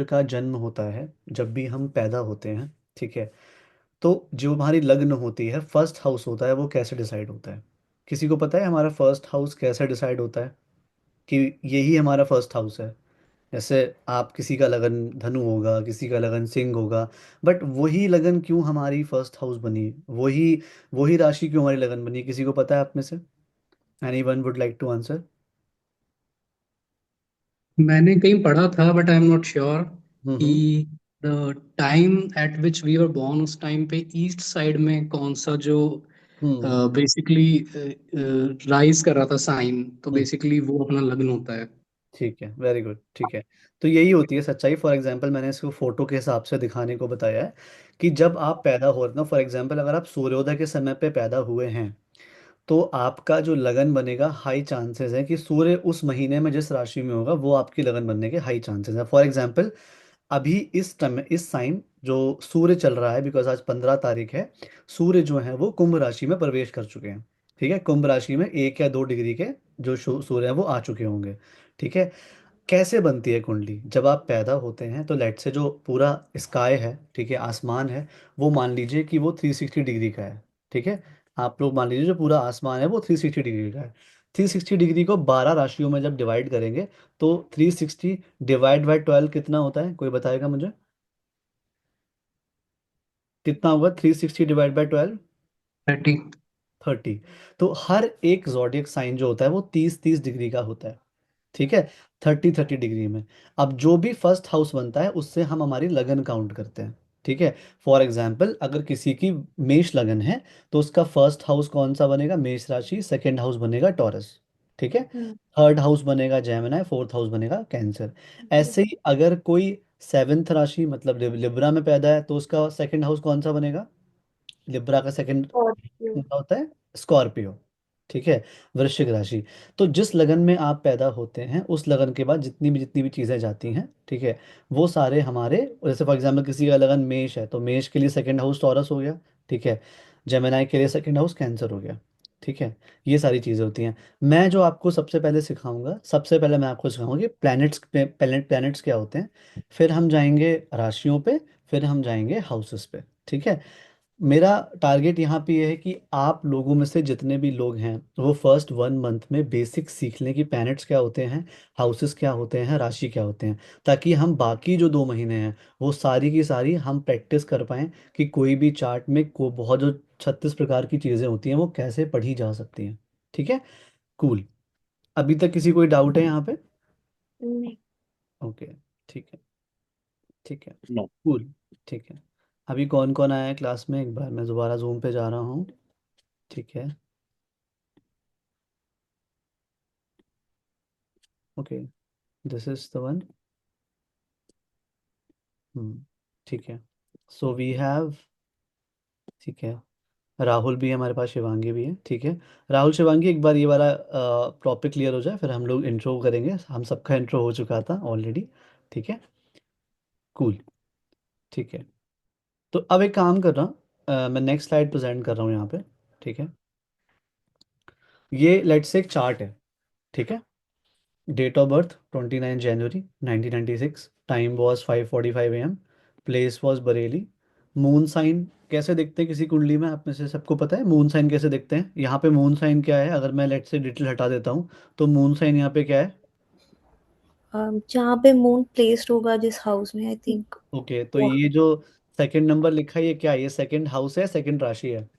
का जन्म होता है, जब भी हम पैदा होते हैं, ठीक है, तो जो हमारी लग्न होती है, फर्स्ट हाउस होता है, वो कैसे डिसाइड होता है? किसी को पता है हमारा फर्स्ट हाउस कैसे डिसाइड होता है? कि यही हमारा फर्स्ट हाउस है। जैसे आप किसी का लगन धनु होगा, किसी का लगन सिंह होगा, बट वही लगन क्यों हमारी फर्स्ट हाउस बनी? वही वही राशि क्यों हमारी लगन बनी? किसी को पता है आप में से? Any one would like to answer? मैंने कहीं पढ़ा था but I am not sure hmm. कि the time at which we were born, उस टाइम पे ईस्ट साइड में कौन सा जो हम्म। बेसिकली राइज कर रहा था साइन, तो हम्म। बेसिकली वो अपना लग्न होता है। ठीक है, वेरी गुड, ठीक है। तो यही होती है सच्चाई। फॉर एग्जांपल मैंने इसको फोटो के हिसाब से दिखाने को बताया है कि जब आप पैदा हो रहे हो, फॉर एग्जांपल अगर आप सूर्योदय के समय पे पैदा हुए हैं, तो आपका जो लगन बनेगा, हाई चांसेस है कि सूर्य उस महीने में जिस राशि में होगा वो आपकी लगन बनने के हाई चांसेस है। फॉर एग्जांपल अभी इस टाइम, इस टाइम जो सूर्य चल रहा है, बिकॉज आज 15 तारीख है, सूर्य जो है वो कुंभ राशि में प्रवेश कर चुके हैं। ठीक है, कुंभ राशि में 1 या 2 डिग्री के जो सूर्य हैं वो आ चुके होंगे। ठीक है। कैसे बनती है कुंडली? जब आप पैदा होते हैं तो लेट से जो पूरा स्काई है, ठीक है, आसमान है, वो मान लीजिए कि वो 360 डिग्री का है। ठीक है। आप लोग मान लीजिए जो पूरा आसमान है वो 360 डिग्री का है। 360 डिग्री को 12 राशियों में जब डिवाइड करेंगे, तो 360 डिवाइड बाय 12 कितना होता है? कोई बताएगा मुझे? कितना होगा 360 डिवाइड बाय 12? 30। 30। तो हर एक जॉडियक साइन जो होता है वो 30-30 डिग्री का होता है। ठीक है। 30-30 डिग्री में। अब जो भी फर्स्ट हाउस बनता है उससे हम हमारी लगन काउंट करते हैं। ठीक है। फॉर एग्जाम्पल अगर किसी की मेष लगन है, तो उसका फर्स्ट हाउस कौन सा बनेगा? मेष राशि। सेकंड हाउस बनेगा टॉरस। ठीक है। थर्ड हाउस बनेगा जेमिनाई। फोर्थ हाउस बनेगा कैंसर। ऐसे ही अगर कोई सेवेंथ राशि मतलब लिब्रा में पैदा है, तो उसका सेकंड हाउस कौन सा बनेगा? लिब्रा का सेकंड स्कॉर्पियो। क्या होता है? स्कॉर्पियो। ठीक है। वृश्चिक राशि। तो जिस लगन में आप पैदा होते हैं, उस लगन के बाद जितनी भी चीज़ें जाती हैं, ठीक है, वो सारे हमारे, जैसे फॉर एग्जाम्पल किसी का लगन मेष है, तो मेष के लिए सेकंड हाउस टॉरस हो गया। ठीक है। जेमिनाई के लिए सेकंड हाउस कैंसर हो गया। ठीक है। ये सारी चीज़ें होती हैं। मैं जो आपको सबसे पहले सिखाऊंगा, सबसे पहले मैं आपको सिखाऊंगा कि प्लैनेट्स क्या होते हैं। फिर हम जाएंगे राशियों पे। फिर हम जाएंगे हाउसेस पे। ठीक है। मेरा टारगेट यहाँ पे ये है कि आप लोगों में से जितने भी लोग हैं, वो फर्स्ट 1 मंथ में बेसिक सीख लें कि प्लैनेट्स क्या होते हैं, हाउसेस क्या होते हैं, राशि क्या होते हैं, ताकि हम बाकी जो 2 महीने हैं वो सारी की सारी हम प्रैक्टिस कर पाएं कि कोई भी चार्ट में को बहुत जो 36 प्रकार की चीज़ें होती हैं वो कैसे पढ़ी जा सकती हैं। ठीक है। कूल। अभी तक किसी कोई डाउट है यहाँ पे? नहीं। ओके। ठीक है। ठीक है। नो। कूल। ठीक है। अभी कौन कौन आया है क्लास में? एक बार मैं दोबारा जूम पे जा रहा हूँ। ठीक है। Okay. This is the one. Hmm. ठीक है। सो वी हैव, ठीक है, राहुल भी है हमारे पास, शिवांगी भी है। ठीक है। राहुल शिवांगी, एक बार ये वाला टॉपिक क्लियर हो जाए, फिर हम लोग इंट्रो करेंगे। हम सबका इंट्रो हो चुका था ऑलरेडी। ठीक है। कूल। ठीक है। तो अब एक काम कर रहा हूँ, मैं नेक्स्ट स्लाइड प्रेजेंट कर रहा हूँ यहाँ पे। ठीक है। ये लेट्स से एक चार्ट है। ठीक है। डेट ऑफ बर्थ 29 जनवरी 1996। Time was 5:45 AM। Place was Bareilly. Moon sign कैसे दिखते हैं किसी कुंडली में? आप में से सबको पता है मून साइन कैसे दिखते हैं? यहाँ पे मून साइन क्या है, अगर मैं लेट से डिटेल हटा देता हूँ, तो मून साइन यहाँ पे क्या है? जहाँ पे मून प्लेस्ड होगा जिस हाउस में, आई थिंक। ओके, तो ये जो सेकंड नंबर लिखा है, ये क्या है? ये सेकंड हाउस है, सेकंड राशि है?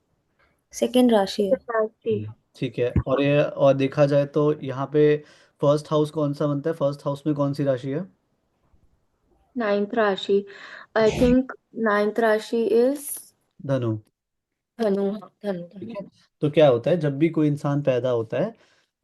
सेकंड राशि है। ठीक है। और ये और देखा जाए तो यहाँ पे फर्स्ट हाउस कौन सा बनता है? फर्स्ट हाउस में कौन सी राशि है? नाइन्थ राशि। आई थिंक नाइन्थ राशि इज धनु। धनु। हाँ, धनु ठीक धनु। है। तो क्या होता है जब भी कोई इंसान पैदा होता है,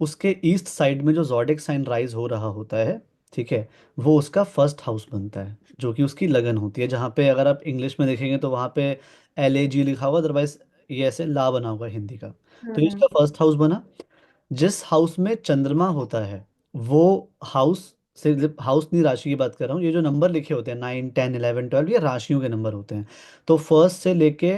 उसके ईस्ट साइड में जो जॉडिक साइन राइज हो रहा होता है, ठीक है, वो उसका फर्स्ट हाउस बनता है, जो कि उसकी लगन होती है। जहाँ पे अगर आप इंग्लिश में देखेंगे तो वहाँ पे LAG लिखा होगा, अदरवाइज ये ऐसे ला बना हुआ है हिंदी का। तो ये उसका फर्स्ट हाउस बना। जिस हाउस में चंद्रमा होता है, वो हाउस से, हाउस नहीं राशि की बात कर रहा हूँ, ये जो नंबर लिखे होते हैं 9, 10, 11, 12, ये राशियों के नंबर होते हैं। तो फर्स्ट से लेके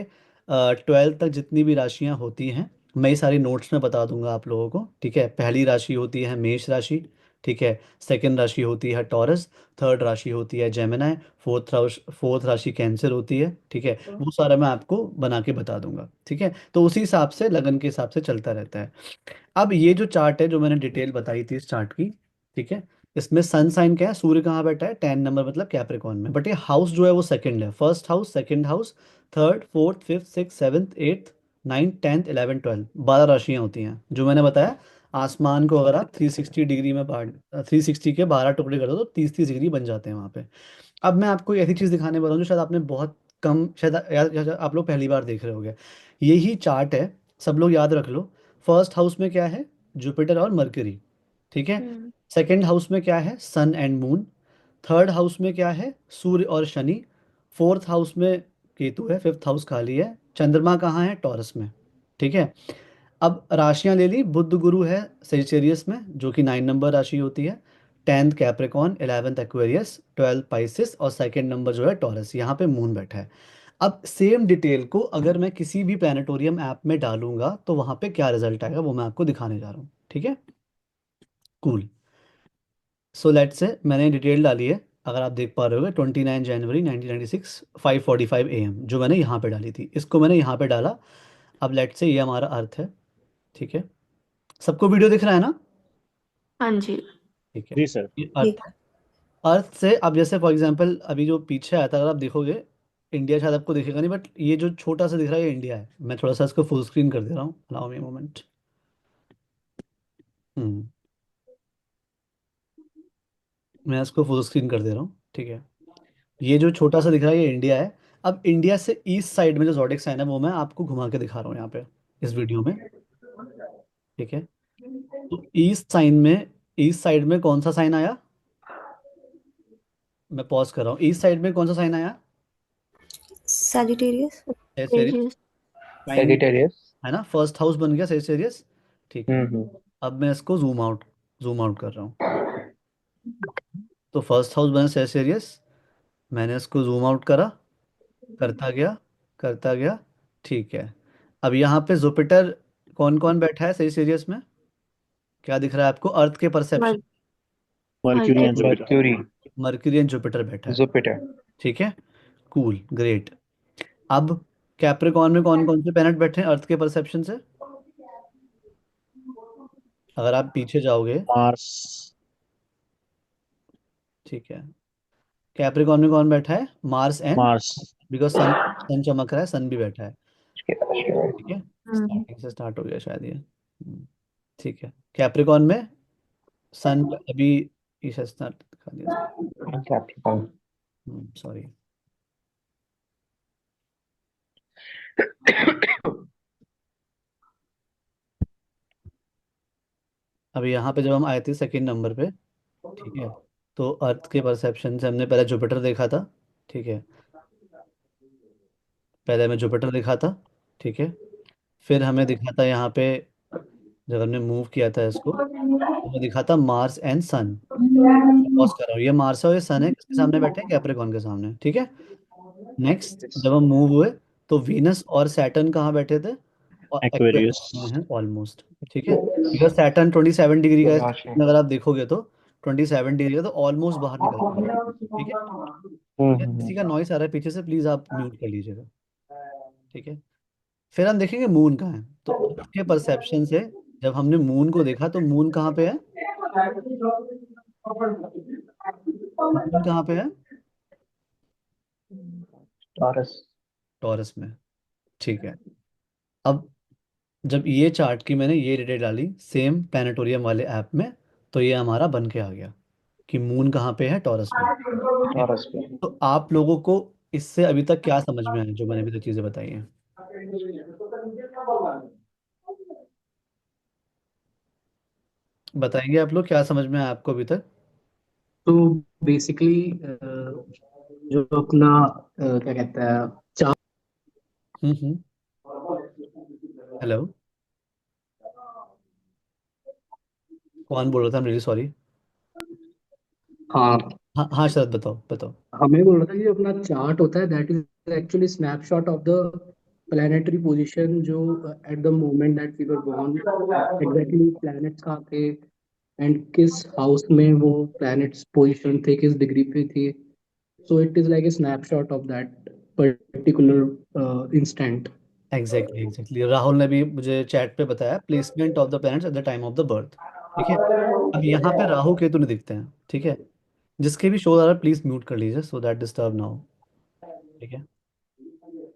12 तक जितनी भी राशियां होती हैं, मैं ये सारी नोट्स में बता दूंगा आप लोगों को। ठीक है। पहली राशि होती है मेष राशि। ठीक है। सेकंड राशि होती है टॉरस, थर्ड राशि होती है जेमिनाई, फोर्थ राशि कैंसर होती है, ठीक है। वो सारा मैं आपको बना के बता दूंगा, ठीक है। तो उसी हिसाब से लगन के हिसाब से चलता रहता है। अब ये जो चार्ट है जो मैंने डिटेल बताई थी इस चार्ट की, ठीक है, इसमें सन साइन क्या है, सूर्य कहाँ बैठा है, 10 नंबर मतलब कैप्रिकॉन में, बट ये हाउस जो है वो सेकंड है, first house, second house, third, fourth, fifth, six, seventh, eighth, ninth, tenth, 11, 12, 12 राशियां होती हैं जो मैंने बताया। आसमान को अगर आप 360 डिग्री में बांट, 360 के 12 टुकड़े कर दो तो 30 30 डिग्री बन जाते हैं वहाँ पे। अब मैं आपको एक ऐसी चीज़ दिखाने वाला हूँ जो शायद आपने बहुत कम, शायद या आप लोग पहली बार देख रहे होगे। यही चार्ट है, सब लोग याद रख लो। फर्स्ट हाउस में क्या है, जुपिटर और मरकरी, ठीक है। हम्म सेकंड हाउस में क्या है, सन एंड मून। थर्ड हाउस में क्या है, सूर्य और शनि। फोर्थ हाउस में केतु है, फिफ्थ हाउस खाली है। चंद्रमा कहाँ है, टॉरस में, ठीक है। अब राशियां ले ली, बुध गुरु है सेजिटेरियस में जो कि 9 नंबर राशि होती है। 10th Capricorn, 11th Aquarius, 12th Pisces और सेकंड नंबर जो है टॉरस, यहाँ पे मून बैठा है। अब सेम डिटेल को अगर मैं किसी भी प्लानिटोरियम ऐप में डालूंगा तो वहां पे क्या रिजल्ट आएगा वो मैं आपको दिखाने जा रहा हूँ, ठीक है। कूल। सो लेट से मैंने डिटेल डाली है, अगर आप देख पा रहे होगे, 29 जनवरी 1996, 5:45 AM जो मैंने यहाँ पे डाली थी, इसको मैंने यहाँ पे डाला। अब लेट से ये हमारा अर्थ है, ठीक है। सबको वीडियो दिख रहा है ना? हाँ जी। ठीक है। जी सर। ये जी। अर्थ, अर्थ से अब जैसे फॉर एग्जांपल अभी जो पीछे आया था अगर आप देखोगे, इंडिया शायद आपको दिखेगा नहीं, बट ये जो छोटा सा दिख रहा है ये इंडिया है। मैं थोड़ा सा इसको फुल स्क्रीन कर दे रहा हूँ, अलाउ मी मोमेंट। हम्म मैं इसको फुल स्क्रीन कर दे रहा हूँ, ठीक है। ये जो छोटा सा दिख रहा है ये इंडिया है। अब इंडिया से ईस्ट साइड में जो जोडिक साइन है वो मैं आपको घुमा के दिखा रहा हूँ यहाँ पे इस वीडियो में, ठीक है। तो ईस्ट साइन में, ईस्ट साइड में कौन सा साइन आया, मैं पॉज कर रहा हूँ, ईस्ट साइड में कौन सा साइन आया, सैजिटेरियस। Sagittarius, sign Sagittarius. है ना, फर्स्ट हाउस बन गया सेजिटेरियस, ठीक है। हम्म। अब मैं इसको जूम आउट कर रहा हूँ। तो फर्स्ट हाउस बना सेजिटेरियस, मैंने इसको जूम आउट करा, करता गया, करता गया, ठीक है। अब यहाँ पे जुपिटर कौन कौन बैठा है सेजिटेरियस में, क्या दिख रहा है आपको अर्थ के परसेप्शन, मर mercury and mercury. Jupiter. Mercury. Mercury and Jupiter बैठा है, जुपिटर। ठीक है। Cool, great. अब कैप्रिकॉर्न में कौन कौन से प्लैनेट बैठे हैं अर्थ के परसेप्शन से, अगर आप पीछे जाओगे, मार्स। ठीक है। कैप्रिकॉर्न में कौन बैठा है, मार्स एंड, मार्स। बिकॉज सन, सन चमक रहा है, सन भी बैठा है, ठीक है। हम्म स्टार्टिंग से स्टार्ट हो गया शायद ये। ठीक है। कैप्रिकॉर्न में सन अभी, ईशा स्टार्ट दिखा दिया इसको, कैप्रिकॉर्न। सॉरी। अभी यहाँ पे जब हम आए थे सेकंड नंबर पे, ठीक है, तो अर्थ के परसेप्शन से हमने पहले जुपिटर देखा था, ठीक है। पहले हमें जुपिटर दिखा था, ठीक है। फिर हमें दिखा था यहाँ पे, जब हमने मूव किया था इसको, हमें दिखा था मार्स एंड सन। पॉज कर रहा हूँ, ये मार्स है और ये सन है, किसके सामने बैठे हैं, कैप्रिकॉर्न के सामने, ठीक है। नेक्स्ट जब हम मूव हुए तो वीनस और सैटर्न कहाँ बैठे थे, और एक्वेरियस। एक्वेरियस में है ऑलमोस्ट, ठीक है। बिकॉज सैटर्न 27 डिग्री का है, अगर आप देखोगे तो 27 डिग्री का, तो ऑलमोस्ट बाहर निकल गया, ठीक है। यार, हम्म। किसी का नॉइस आ रहा है पीछे से, प्लीज आप म्यूट कर लीजिएगा, ठीक है। फिर हम देखेंगे मून कहाँ है, तो अर्थ के परसेप्शन से जब हमने मून को देखा तो मून कहाँ पे है, मून कहाँ पे है, टॉरस। टॉरस में, ठीक है। अब जब ये चार्ट की मैंने ये डिटेल डाली सेम प्लानिटोरियम वाले ऐप में, तो ये हमारा बन के आ गया कि मून कहाँ पे है, टॉरस में, ठीक है। टॉरस पे। तो आप लोगों को इससे अभी तक क्या समझ में आया जो मैंने अभी तक चीज़ें बताई हैं, बताएंगे आप लोग क्या समझ में आया आपको अभी तक। तो बेसिकली जो अपना क्या कहता है चार्ट। हम्म। हेलो, कौन बोल रहा था, रियली सॉरी। हाँ, हाँ हाँ शरद, बताओ बताओ। हमें बोल रहा था कि जो अपना चार्ट होता है that is actually snapshot of the planetary position जो at the moment that we were born exactly planets कहाँ थे, एंड किस हाउस में वो प्लैनेट्स पोजीशन थे, किस डिग्री पे थे. So it is like a snapshot of that particular instant. Exactly exactly, Rahul ने भी मुझे चैट पे बताया, placement of the planets at the time of the birth. ठीक है, अब यहाँ पे राहु केतु नहीं दिखते हैं, ठीक है। जिसके भी शो आ रहा है प्लीज म्यूट कर लीजिए सो दैट डिस्टर्ब ना हो। ठीक है,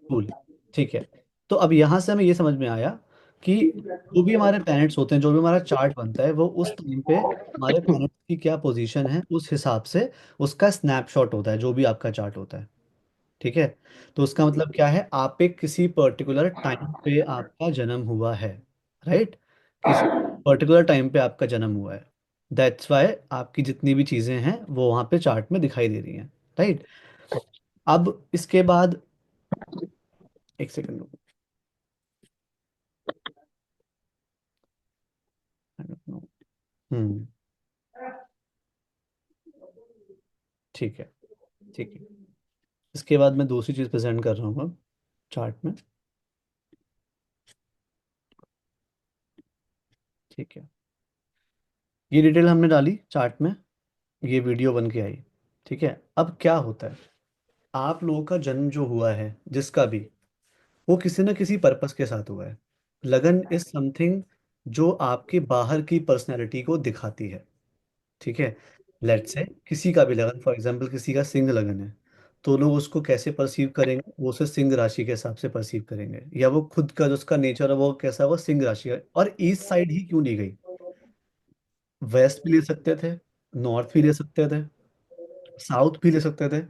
कूल। ठीक है, तो अब यहाँ से हमें ये समझ में आया कि जो भी हमारे प्लैनेट्स होते हैं, जो भी हमारा चार्ट बनता है, वो उस टाइम पे हमारे प्लैनेट्स की क्या पोजीशन है उस हिसाब से उसका स्नैपशॉट होता है, जो भी आपका चार्ट होता है। ठीक है, तो उसका मतलब क्या है, आप एक किसी पर्टिकुलर टाइम पे आपका जन्म हुआ है, राइट। किसी पर्टिकुलर टाइम पे आपका जन्म हुआ है, दैट्स वाई आपकी जितनी भी चीज़ें हैं वो वहाँ पे चार्ट में दिखाई दे रही हैं, राइट। अब इसके बाद एक सेकंड, हम्म, ठीक है, ठीक है। इसके बाद मैं दूसरी चीज़ प्रेजेंट कर रहा हूँ अब चार्ट में। ठीक है, ये डिटेल हमने डाली चार्ट में, ये वीडियो बन के आई। ठीक है, अब क्या होता है, आप लोगों का जन्म जो हुआ है जिसका भी, वो किसी न किसी पर्पस के साथ हुआ है। लगन इज समथिंग जो आपके बाहर की पर्सनैलिटी को दिखाती है। ठीक है, लेट्स से किसी का भी लगन, फॉर एग्जांपल किसी का सिंह लगन है, तो लोग उसको कैसे परसीव करेंगे, वो उसे सिंह राशि के हिसाब से परसीव करेंगे, या वो खुद का जो उसका नेचर है वो कैसा है, वो सिंह राशि है। और ईस्ट साइड ही क्यों ली गई, वेस्ट भी ले सकते थे, नॉर्थ भी ले सकते थे, साउथ भी ले सकते थे।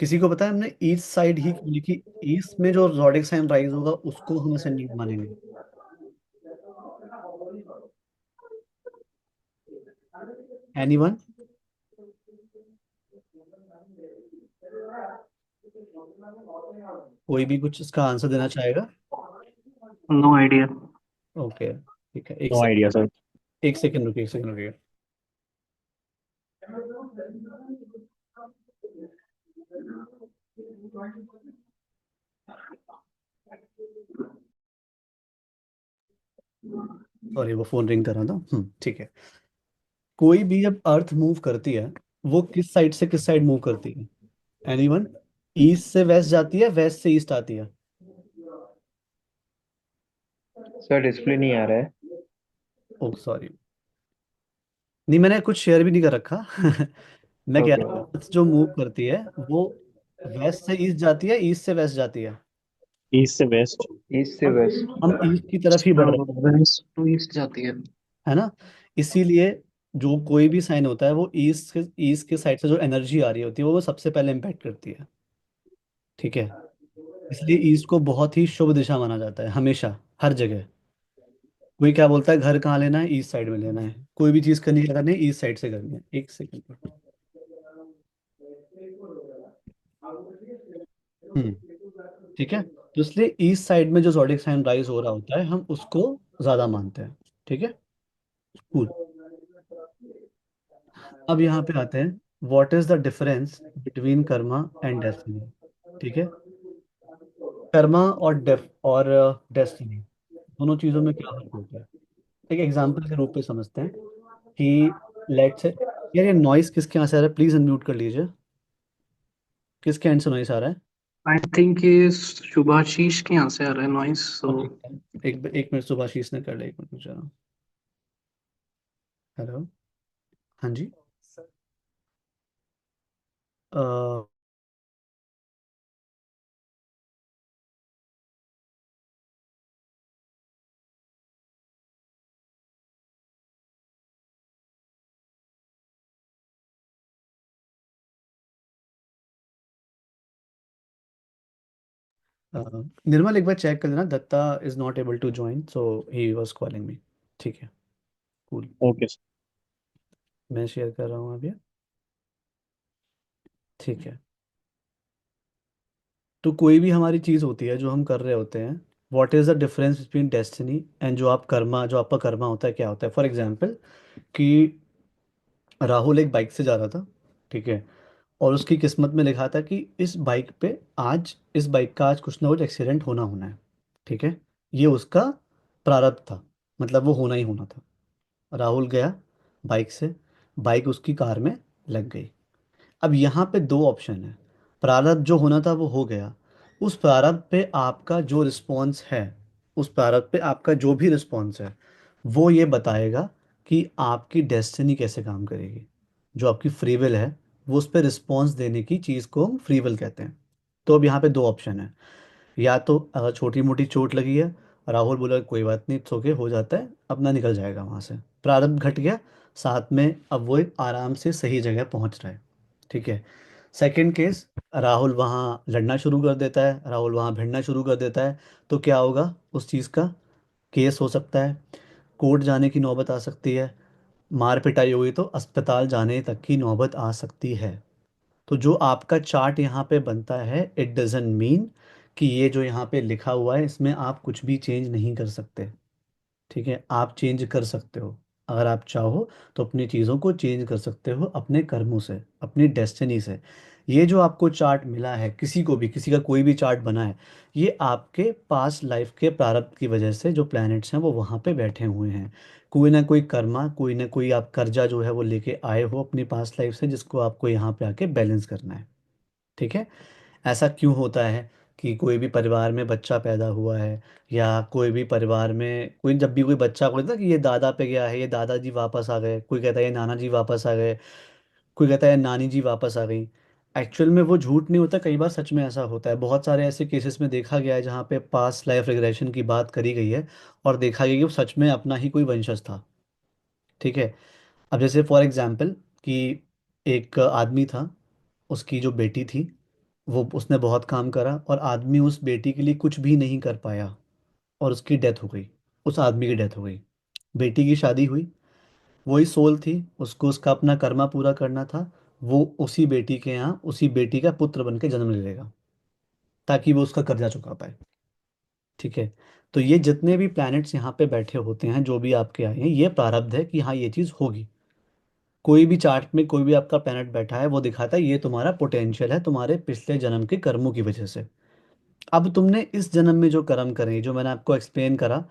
किसी को पता है हमने ईस्ट साइड ही क्यों लिखी, ईस्ट में जो जॉडिक साइन राइज होगा उसको हम असेंडेंट मानेंगे। एनीवन? कोई भी कुछ इसका आंसर देना चाहेगा? No idea. ओके, ठीक है, No idea, sir. एक सेकंड रुकिए, एक सेकंड रुकिए। सॉरी, वो फोन रिंग कर रहा था। ठीक है, कोई भी जब अर्थ मूव करती है, वो किस साइड से किस साइड मूव करती है? एनीवन? ईस्ट से वेस्ट जाती है, वेस्ट से ईस्ट आती है? सर डिस्प्ले नहीं आ रहा है। ओ सॉरी, नहीं मैंने कुछ शेयर भी नहीं कर रखा। मैं कह ओके रहा हूँ ओके। अर्थ जो मूव करती है वो वेस्ट से ईस्ट जाती है, ईस्ट से वेस्ट जाती है। ईस्ट से वेस्ट। ईस्ट से हम वेस्ट। हम ईस्ट की तरफ ही बढ़ रहे हैं, वेस्ट टू ईस्ट जाती है. है ना। इसीलिए जो कोई भी साइन होता है वो ईस्ट के साइड से जो एनर्जी आ रही होती है वो सबसे पहले इम्पैक्ट करती है। ठीक है, इसलिए ईस्ट को बहुत ही शुभ दिशा माना जाता है हमेशा, हर जगह। कोई क्या बोलता है घर कहाँ लेना है, ईस्ट साइड में लेना है, कोई भी चीज़ करनी है करनी है ईस्ट साइड से करनी है। एक सेकंड। हम्म, ठीक है, तो इसलिए ईस्ट साइड में जो ज़ोडिक साइन राइज हो रहा होता है हम उसको ज़्यादा मानते हैं। ठीक है, कूल। अब यहाँ पे आते हैं, what is the difference between karma and destiny. ठीक है, कर्मा और डेस्टिनी, दोनों चीज़ों में क्या फर्क होता है, एक एग्जांपल के रूप में समझते हैं कि लेट्स से, यार ये नॉइस किसके यहाँ से आ रहा है, प्लीज अनम्यूट कर लीजिए। किसके एंड से नॉइस आ रहा है? आई थिंक ये शुभाशीष के यहाँ से आ रहा है नॉइस. सो ओके, एक एक मिनट, सुभाषीष ने कर लिया, एक मिनट जरा। हेलो, हाँ जी। अ, निर्मल एक बार चेक कर लेना, Datta is not able to join so he was calling me. ठीक है, कूल। Okay sir. मैं शेयर कर रहा हूँ अभी। ठीक है, तो कोई भी हमारी चीज़ होती है जो हम कर रहे होते हैं, what is the difference between destiny and जो आपका कर्मा होता है, क्या होता है। फॉर एग्जाम्पल कि राहुल एक बाइक से जा रहा था, ठीक है, और उसकी किस्मत में लिखा था कि इस बाइक का आज कुछ ना कुछ एक्सीडेंट होना होना है। ठीक है, ये उसका प्रारब्ध था, मतलब वो होना ही होना था। राहुल गया, बाइक से, बाइक उसकी कार में लग गई। अब यहाँ पे दो ऑप्शन है। प्रारब्ध जो होना था वो हो गया। उस प्रारब्ध पे आपका जो रिस्पॉन्स है, उस प्रारब्ध पे आपका जो भी रिस्पॉन्स है, वो ये बताएगा कि आपकी डेस्टिनी कैसे काम करेगी। जो आपकी फ्री विल है, वो उस पर रिस्पॉन्स देने की चीज़ को हम फ्री विल कहते हैं। तो अब यहाँ पे दो ऑप्शन है। या तो अगर छोटी मोटी चोट लगी है, राहुल बोला कोई बात नहीं, इट्स ओके, हो जाता है, अपना निकल जाएगा वहाँ से, प्रारब्ध घट गया, साथ में अब वो एक आराम से सही जगह पहुँच रहा है। ठीक है। सेकंड केस, राहुल वहाँ लड़ना शुरू कर देता है, राहुल वहाँ भिड़ना शुरू कर देता है। तो क्या होगा उस चीज़ का? केस हो सकता है, कोर्ट जाने की नौबत आ सकती है, मार पिटाई हुई तो अस्पताल जाने तक की नौबत आ सकती है। तो जो आपका चार्ट यहाँ पे बनता है, इट डजेंट मीन कि ये जो यहाँ पे लिखा हुआ है इसमें आप कुछ भी चेंज नहीं कर सकते। ठीक है, आप चेंज कर सकते हो। अगर आप चाहो तो अपनी चीज़ों को चेंज कर सकते हो अपने कर्मों से, अपनी डेस्टिनी से। ये जो आपको चार्ट मिला है, किसी को भी, किसी का कोई भी चार्ट बना है, ये आपके पास्ट लाइफ के प्रारब्ध की वजह से जो प्लैनेट्स हैं वो वहाँ पे बैठे हुए हैं। कोई ना कोई कर्मा, कोई ना कोई आप कर्जा जो है वो लेके आए हो अपनी पास्ट लाइफ से, जिसको आपको यहाँ पे आके बैलेंस करना है। ठीक है। ऐसा क्यों होता है कि कोई भी परिवार में बच्चा पैदा हुआ है, या कोई भी परिवार में कोई, जब भी कोई बच्चा को कहता है कि ये दादा पे गया है, ये दादाजी वापस आ गए, कोई कहता है ये नाना जी वापस आ गए, कोई कहता है नानी जी वापस आ गई। एक्चुअल में वो झूठ नहीं होता, कई बार सच में ऐसा होता है। बहुत सारे ऐसे केसेस में देखा गया है जहाँ पे पास्ट लाइफ रिग्रेशन की बात करी गई है और देखा गया कि वो सच में अपना ही कोई वंशज था। ठीक है। अब जैसे फॉर एग्जाम्पल कि एक आदमी था, उसकी जो बेटी थी, वो उसने बहुत काम करा और आदमी उस बेटी के लिए कुछ भी नहीं कर पाया और उसकी डेथ हो गई। उस आदमी की डेथ हो गई। बेटी की शादी हुई, वही सोल थी, उसको उसका अपना कर्मा पूरा करना था। वो उसी बेटी के यहाँ उसी बेटी का पुत्र बन के जन्म ले लेगा ताकि वो उसका कर्जा चुका पाए। ठीक है। तो ये जितने भी प्लैनेट्स यहाँ पे बैठे होते हैं, जो भी आपके आए हैं, ये प्रारब्ध है कि हाँ ये चीज़ होगी। कोई भी चार्ट में कोई भी आपका प्लैनेट बैठा है वो दिखाता है ये तुम्हारा पोटेंशियल है तुम्हारे पिछले जन्म के कर्मों की वजह से। अब तुमने इस जन्म में जो कर्म करे, जो मैंने आपको एक्सप्लेन करा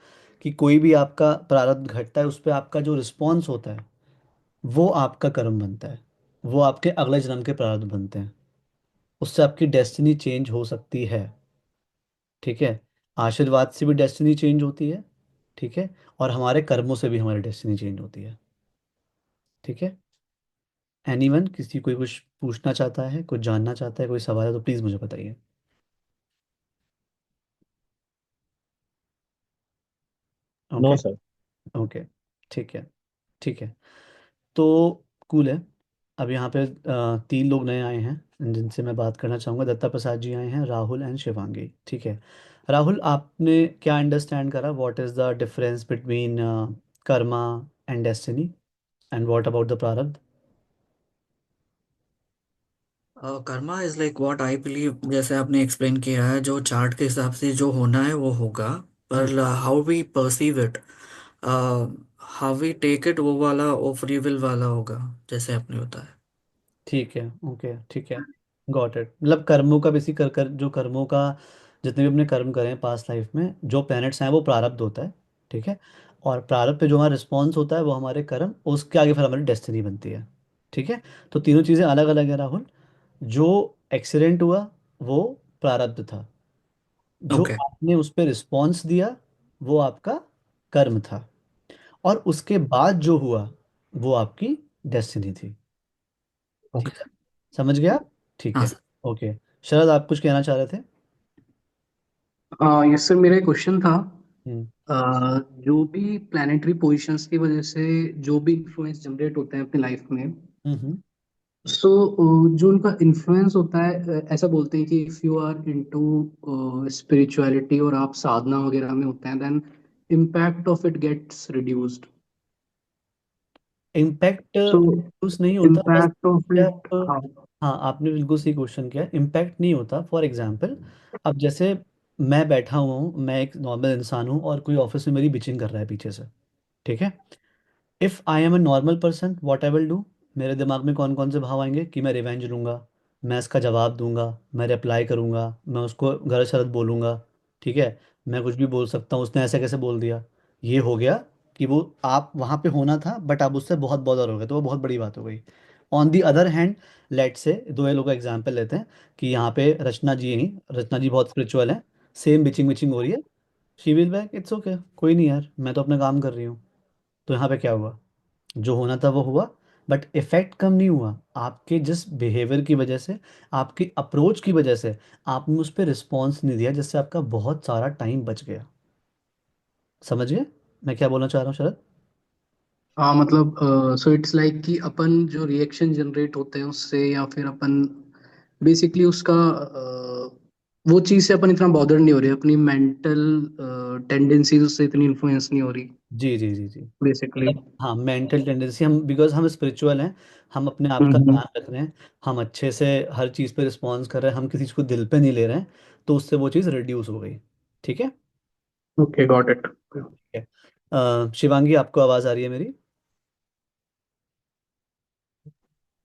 कि कोई भी आपका प्रारब्ध घटता है, उस पर आपका जो रिस्पॉन्स होता है वो आपका कर्म बनता है, वो आपके अगले जन्म के प्रारब्ध बनते हैं। उससे आपकी डेस्टिनी चेंज हो सकती है। ठीक है। आशीर्वाद से भी डेस्टिनी चेंज होती है। ठीक है। और हमारे कर्मों से भी हमारी डेस्टिनी चेंज होती है। ठीक है। एनीवन, किसी कोई कुछ पूछना चाहता है, कुछ जानना चाहता है, कोई सवाल है तो प्लीज़ मुझे बताइए। No okay. सर। ओके। ठीक है। ठीक है। तो कूल है। अब यहाँ पे तीन लोग नए आए हैं जिनसे मैं बात करना चाहूँगा। दत्ता प्रसाद जी आए हैं, राहुल एंड शिवांगी। ठीक है। राहुल, आपने क्या अंडरस्टैंड करा? What is the difference between karma and destiny, and what about the प्रारब्ध? Karma is like what I believe, जैसे आपने एक्सप्लेन किया है, जो चार्ट के हिसाब से जो होना है वो होगा। हम्म, पर how we perceive it, how we take it, वो वाला वो फ्री विल वाला होगा, जैसे आपने बताया। ठीक है। ओके। ठीक है। Got it. मतलब कर्मों का बेसिक कर कर जो कर्मों का, जितने भी अपने कर्म करें पास्ट लाइफ में, जो प्लैनेट्स हैं वो प्रारब्ध होता है। ठीक है। और प्रारब्ध पे जो हमारा रिस्पॉन्स होता है वो हमारे कर्म, उसके आगे फिर हमारी डेस्टिनी बनती है। ठीक है। तो तीनों चीज़ें अलग अलग है राहुल। जो एक्सीडेंट हुआ वो प्रारब्ध था, जो ओके। आपने उस पर रिस्पॉन्स दिया वो आपका कर्म था, और उसके बाद जो हुआ वो आपकी डेस्टिनी थी। ठीक ओके। है। समझ गया आप? ठीक हाँ है। सर। ओके। शरद, आप कुछ कहना चाह रहे थे? यस सर, मेरा एक क्वेश्चन था। हम्म। जो भी प्लानिटरी पोजीशंस की वजह से जो भी इन्फ्लुएंस जनरेट होते हैं अपनी लाइफ में, हम्म। सो जो उनका इन्फ्लुएंस होता है, ऐसा बोलते हैं कि if you are into spirituality और आप साधना वगैरह में होते हैं, then impact of it gets reduced. Impact so use नहीं होता बस। इम्पैक्ट ऑफ इट आप, हाउ? हाँ आपने बिल्कुल सही क्वेश्चन किया। इम्पैक्ट नहीं होता। फॉर एग्जांपल, अब जैसे मैं बैठा हुआ हूँ, मैं एक नॉर्मल इंसान हूँ और कोई ऑफिस में मेरी बिचिंग कर रहा है पीछे से। ठीक है। If I am a normal person, what I will do, मेरे दिमाग में कौन कौन से भाव आएंगे कि मैं रिवेंज लूंगा, मैं इसका जवाब दूंगा, मैं रिप्लाई करूंगा, मैं उसको गलत शरत बोलूंगा। ठीक है। मैं कुछ भी बोल सकता हूँ, उसने ऐसे कैसे बोल दिया। ये हो गया कि वो आप वहाँ पे होना था बट आप उससे बहुत बॉदर हो गए, तो वो बहुत बड़ी बात हो गई। On the other hand, let's say दो लोगों का एग्जाम्पल लेते हैं कि यहाँ पे रचना जी ही, रचना जी बहुत स्पिरिचुअल है, सेम बिचिंग बिचिंग हो रही है, she will back, it's okay, कोई नहीं यार, मैं तो अपना काम कर रही हूँ। तो यहाँ पे क्या हुआ, जो होना था वो हुआ, बट इफेक्ट कम नहीं हुआ, आपके जिस बिहेवियर की वजह से, आपकी अप्रोच की वजह से आपने उस पर रिस्पॉन्स नहीं दिया, जिससे आपका बहुत सारा टाइम बच गया। समझ गए मैं क्या बोलना चाह रहा हूँ शरद? हाँ मतलब सो इट्स लाइक कि अपन जो रिएक्शन जनरेट होते हैं उससे, या फिर अपन बेसिकली उसका वो चीज़ से अपन इतना बॉदर नहीं हो रहे, अपनी मेंटल टेंडेंसीज उससे इतनी इन्फ्लुएंस नहीं हो रही जी जी जी जी। बेसिकली। मतलब हाँ, मेंटल टेंडेंसी, हम बिकॉज हम स्पिरिचुअल हैं, हम अपने आप का ध्यान रख रहे हैं, हम अच्छे से हर चीज़ पे रिस्पॉन्स कर रहे हैं, हम किसी चीज़ को दिल पे नहीं ले रहे हैं, तो उससे वो चीज़ रिड्यूस हो गई। ठीक है। Okay got it. ठीक है। शिवांगी, आपको आवाज़ आ रही है मेरी?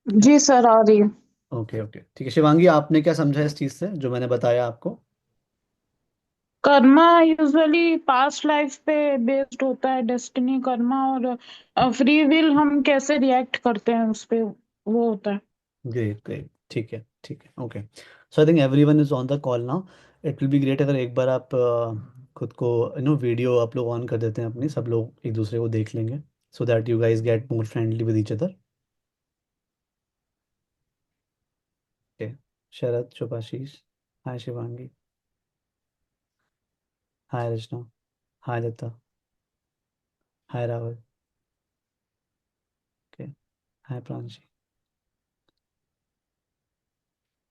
जी सर आ रही है। ओके ओके, ठीक है। शिवांगी, आपने क्या समझा इस चीज़ से जो मैंने बताया आपको? कर्मा यूजुअली पास्ट लाइफ पे बेस्ड होता है, डेस्टिनी कर्मा, और फ्री विल हम कैसे रिएक्ट करते हैं उस पे वो होता है। ग्रेट ग्रेट, ठीक है ठीक है, okay. So I think everyone is on the call now. It will be great अगर एक बार आप खुद को वीडियो आप लोग ऑन कर देते हैं अपनी, सब लोग एक दूसरे को देख लेंगे, so that you guys get more friendly with each other. Okay. Sharad, Shubhashish, hi Shivangi, hi Rachna, hi Datta, hi Rahul, okay, hi Pranshi.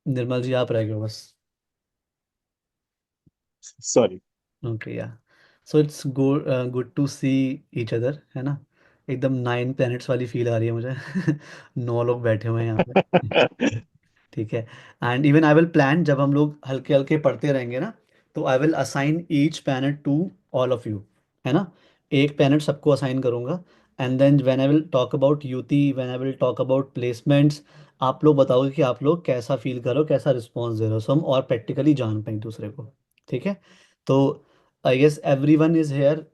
Nirmal ji, आप रह गए हो बस। Sorry. Okay yeah, so it's good, good to see each other, है ना? एकदम 9 प्लैनेट्स वाली फील आ रही है मुझे। 9 लोग बैठे हुए हैं यहाँ पे। ठीक है। And even I will plan, जब हम लोग हल्के हल्के पढ़ते रहेंगे ना, तो I will assign each planet to all of you, है ना? एक प्लैनेट सबको असाइन करूंगा, and then when I will talk about युति, when I will talk about placements, आप लोग बताओगे कि आप लोग कैसा फील कर रहे हो, कैसा रिस्पॉन्स दे रहे हो, सो हम और प्रैक्टिकली जान पाए दूसरे को। ठीक है। तो I guess everyone is here,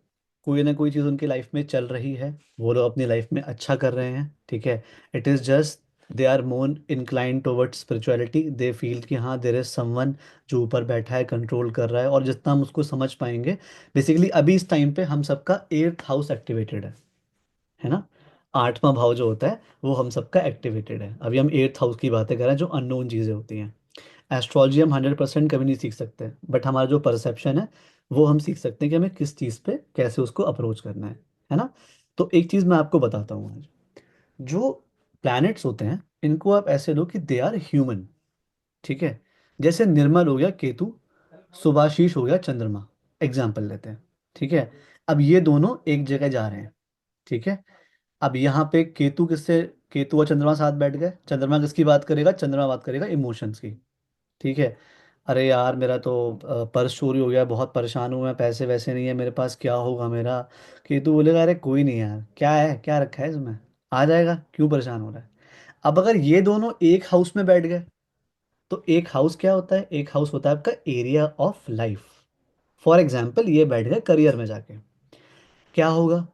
कोई ना कोई चीज़ उनकी लाइफ में चल रही है, वो लोग अपनी लाइफ में अच्छा कर रहे हैं। ठीक है। It is just they are more incline towards spirituality, they feel कि हाँ, देर इज समवन जो ऊपर बैठा है, कंट्रोल कर रहा है, और जितना हम उसको समझ पाएंगे, बेसिकली अभी इस टाइम पे हम सबका 8th हाउस एक्टिवेटेड है ना? 8वां भाव जो होता है वो हम सबका एक्टिवेटेड है। अभी हम 8th हाउस की बातें कर रहे हैं, जो अननोन चीज़ें होती हैं। एस्ट्रोलॉजी हम 100% कभी नहीं सीख सकते, बट हमारा जो परसेप्शन है वो हम सीख सकते हैं कि हमें किस चीज़ पे कैसे उसको अप्रोच करना है ना? तो एक चीज़ मैं आपको बताता हूँ आज, जो प्लैनेट्स होते हैं इनको आप ऐसे लो कि दे आर ह्यूमन। ठीक है। जैसे निर्मल हो गया केतु, सुभाशीष हो गया चंद्रमा, एग्जाम्पल लेते हैं। ठीक है। अब ये दोनों एक जगह जा रहे हैं। ठीक है। अब यहाँ पे केतु किससे, केतु और चंद्रमा साथ बैठ गए, चंद्रमा किसकी बात करेगा, चंद्रमा बात करेगा इमोशंस की। ठीक है। अरे यार, मेरा तो पर्स चोरी हो गया, बहुत परेशान हूँ मैं, पैसे वैसे नहीं है मेरे पास, क्या होगा मेरा? केतु बोलेगा, अरे कोई नहीं यार, क्या है, क्या रखा है इसमें, आ जाएगा, क्यों परेशान हो रहा है? अब अगर ये दोनों एक हाउस में बैठ गए, तो एक हाउस क्या होता है, एक हाउस होता है आपका area of life. For example, ये बैठ गए करियर में जाके, क्या होगा?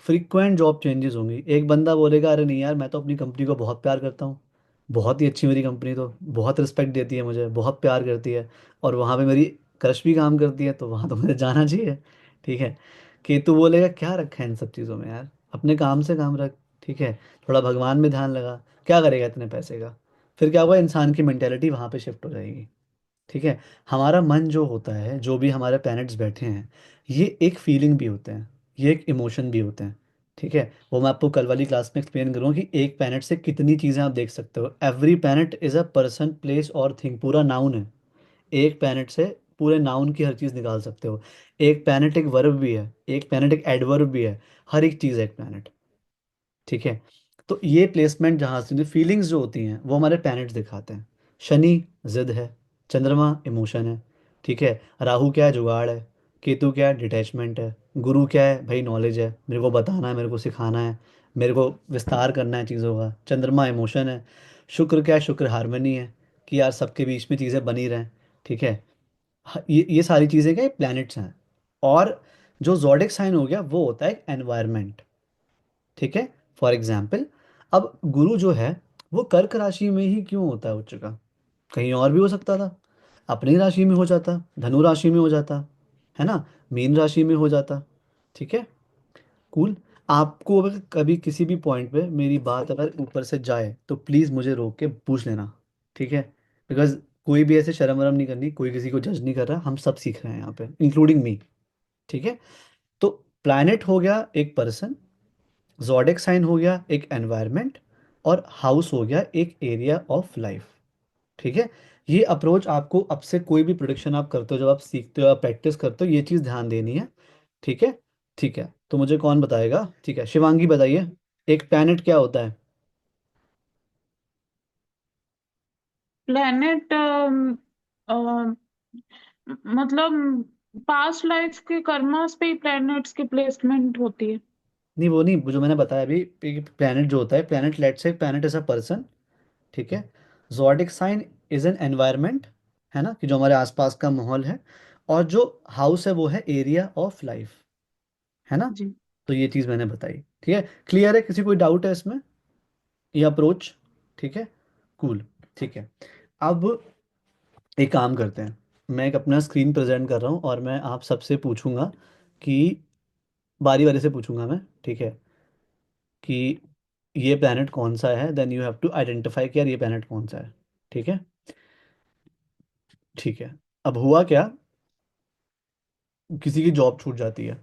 फ्रीक्वेंट जॉब चेंजेस होंगी। एक बंदा बोलेगा, अरे नहीं यार, मैं तो अपनी कंपनी को बहुत प्यार करता हूँ, बहुत ही अच्छी मेरी कंपनी, तो बहुत रिस्पेक्ट देती है मुझे, बहुत प्यार करती है, और वहाँ पे मेरी क्रश भी काम करती है, तो वहाँ तो मुझे जाना चाहिए। ठीक है। केतु बोलेगा, क्या रखा है इन सब चीज़ों में यार, अपने काम से काम रख। ठीक है। थोड़ा भगवान में ध्यान लगा, क्या करेगा इतने पैसे का? फिर क्या होगा, इंसान की मेंटेलिटी वहाँ पे शिफ्ट हो जाएगी। ठीक है। हमारा मन जो होता है, जो भी हमारे प्लैनेट्स बैठे हैं, ये एक फीलिंग भी होते हैं, ये एक इमोशन भी होते हैं। ठीक है। वो मैं आपको कल वाली क्लास में एक्सप्लेन करूँगा कि एक प्लैनेट से कितनी चीज़ें आप देख सकते हो। Every planet is a person, place और थिंग, पूरा नाउन है। एक प्लैनेट से पूरे नाउन की हर चीज़ निकाल सकते हो। एक प्लैनेट एक वर्ब भी है, एक प्लैनेट एक एडवर्ब भी है, हर एक चीज़ है एक प्लैनेट। ठीक है। तो ये प्लेसमेंट जहाँ से फीलिंग्स जो होती हैं वो हमारे प्लैनेट्स दिखाते हैं। शनि जिद है, चंद्रमा इमोशन है। ठीक है। राहु क्या है, जुगाड़ है। केतु क्या है, डिटैचमेंट है। गुरु क्या है, भाई नॉलेज है, मेरे को बताना है, मेरे को सिखाना है, मेरे को विस्तार करना है चीज़ों का। चंद्रमा इमोशन है। शुक्र क्या है, शुक्र हारमोनी है, कि यार सबके बीच में चीज़ें बनी रहें। ठीक है। ये सारी चीज़ें क्या प्लैनेट्स हैं। और जो जोडिक साइन हो गया वो होता है एनवायरनमेंट, ठीक है। फॉर एग्जाम्पल, अब गुरु जो है वो कर्क राशि में ही क्यों होता है उच्च का, कहीं और भी हो सकता था, अपनी राशि में हो जाता, धनु राशि में हो जाता, है ना, मीन राशि में हो जाता, ठीक है। कूल। आपको अगर कभी किसी भी पॉइंट पे मेरी बात अगर ऊपर से जाए तो प्लीज़ मुझे रोक के पूछ लेना, ठीक है। बिकॉज कोई भी ऐसे शर्म वरम नहीं करनी, कोई किसी को जज नहीं कर रहा, हम सब सीख रहे हैं यहाँ पे इंक्लूडिंग मी, ठीक है। तो प्लैनेट हो गया एक पर्सन, ज़ोडिक साइन हो गया एक एनवायरनमेंट, और हाउस हो गया एक एरिया ऑफ लाइफ, ठीक है। ये अप्रोच आपको अब से कोई भी प्रोडिक्शन आप करते हो, जब आप सीखते हो आप प्रैक्टिस करते हो, ये चीज़ ध्यान देनी है, ठीक है। ठीक है, तो मुझे कौन बताएगा, ठीक है, शिवांगी बताइए, एक प्लैनेट क्या होता है। प्लेनेट मतलब पास्ट लाइफ के कर्मास पे ही प्लैनेट्स की प्लेसमेंट होती है। नहीं वो नहीं, वो जो मैंने बताया अभी, एक प्लैनेट जो होता है, planet let's say planet is a person, ठीक है। Zodiac sign is an environment, है ना, कि जो हमारे आसपास का माहौल है, और जो हाउस है वो है एरिया ऑफ लाइफ, है ना। जी। तो ये चीज़ मैंने बताई, ठीक है, क्लियर है, किसी कोई डाउट है इसमें, ये अप्रोच, ठीक है, कूल, ठीक है। अब एक काम करते हैं, मैं एक अपना स्क्रीन प्रेजेंट कर रहा हूँ और मैं आप सबसे पूछूंगा कि बारी बारी से पूछूंगा मैं, ठीक है, कि ये प्लैनेट कौन सा है, then you have to identify कि यार ये प्लैनेट कौन सा है, ठीक है। ठीक है, अब हुआ क्या, किसी की जॉब छूट जाती है,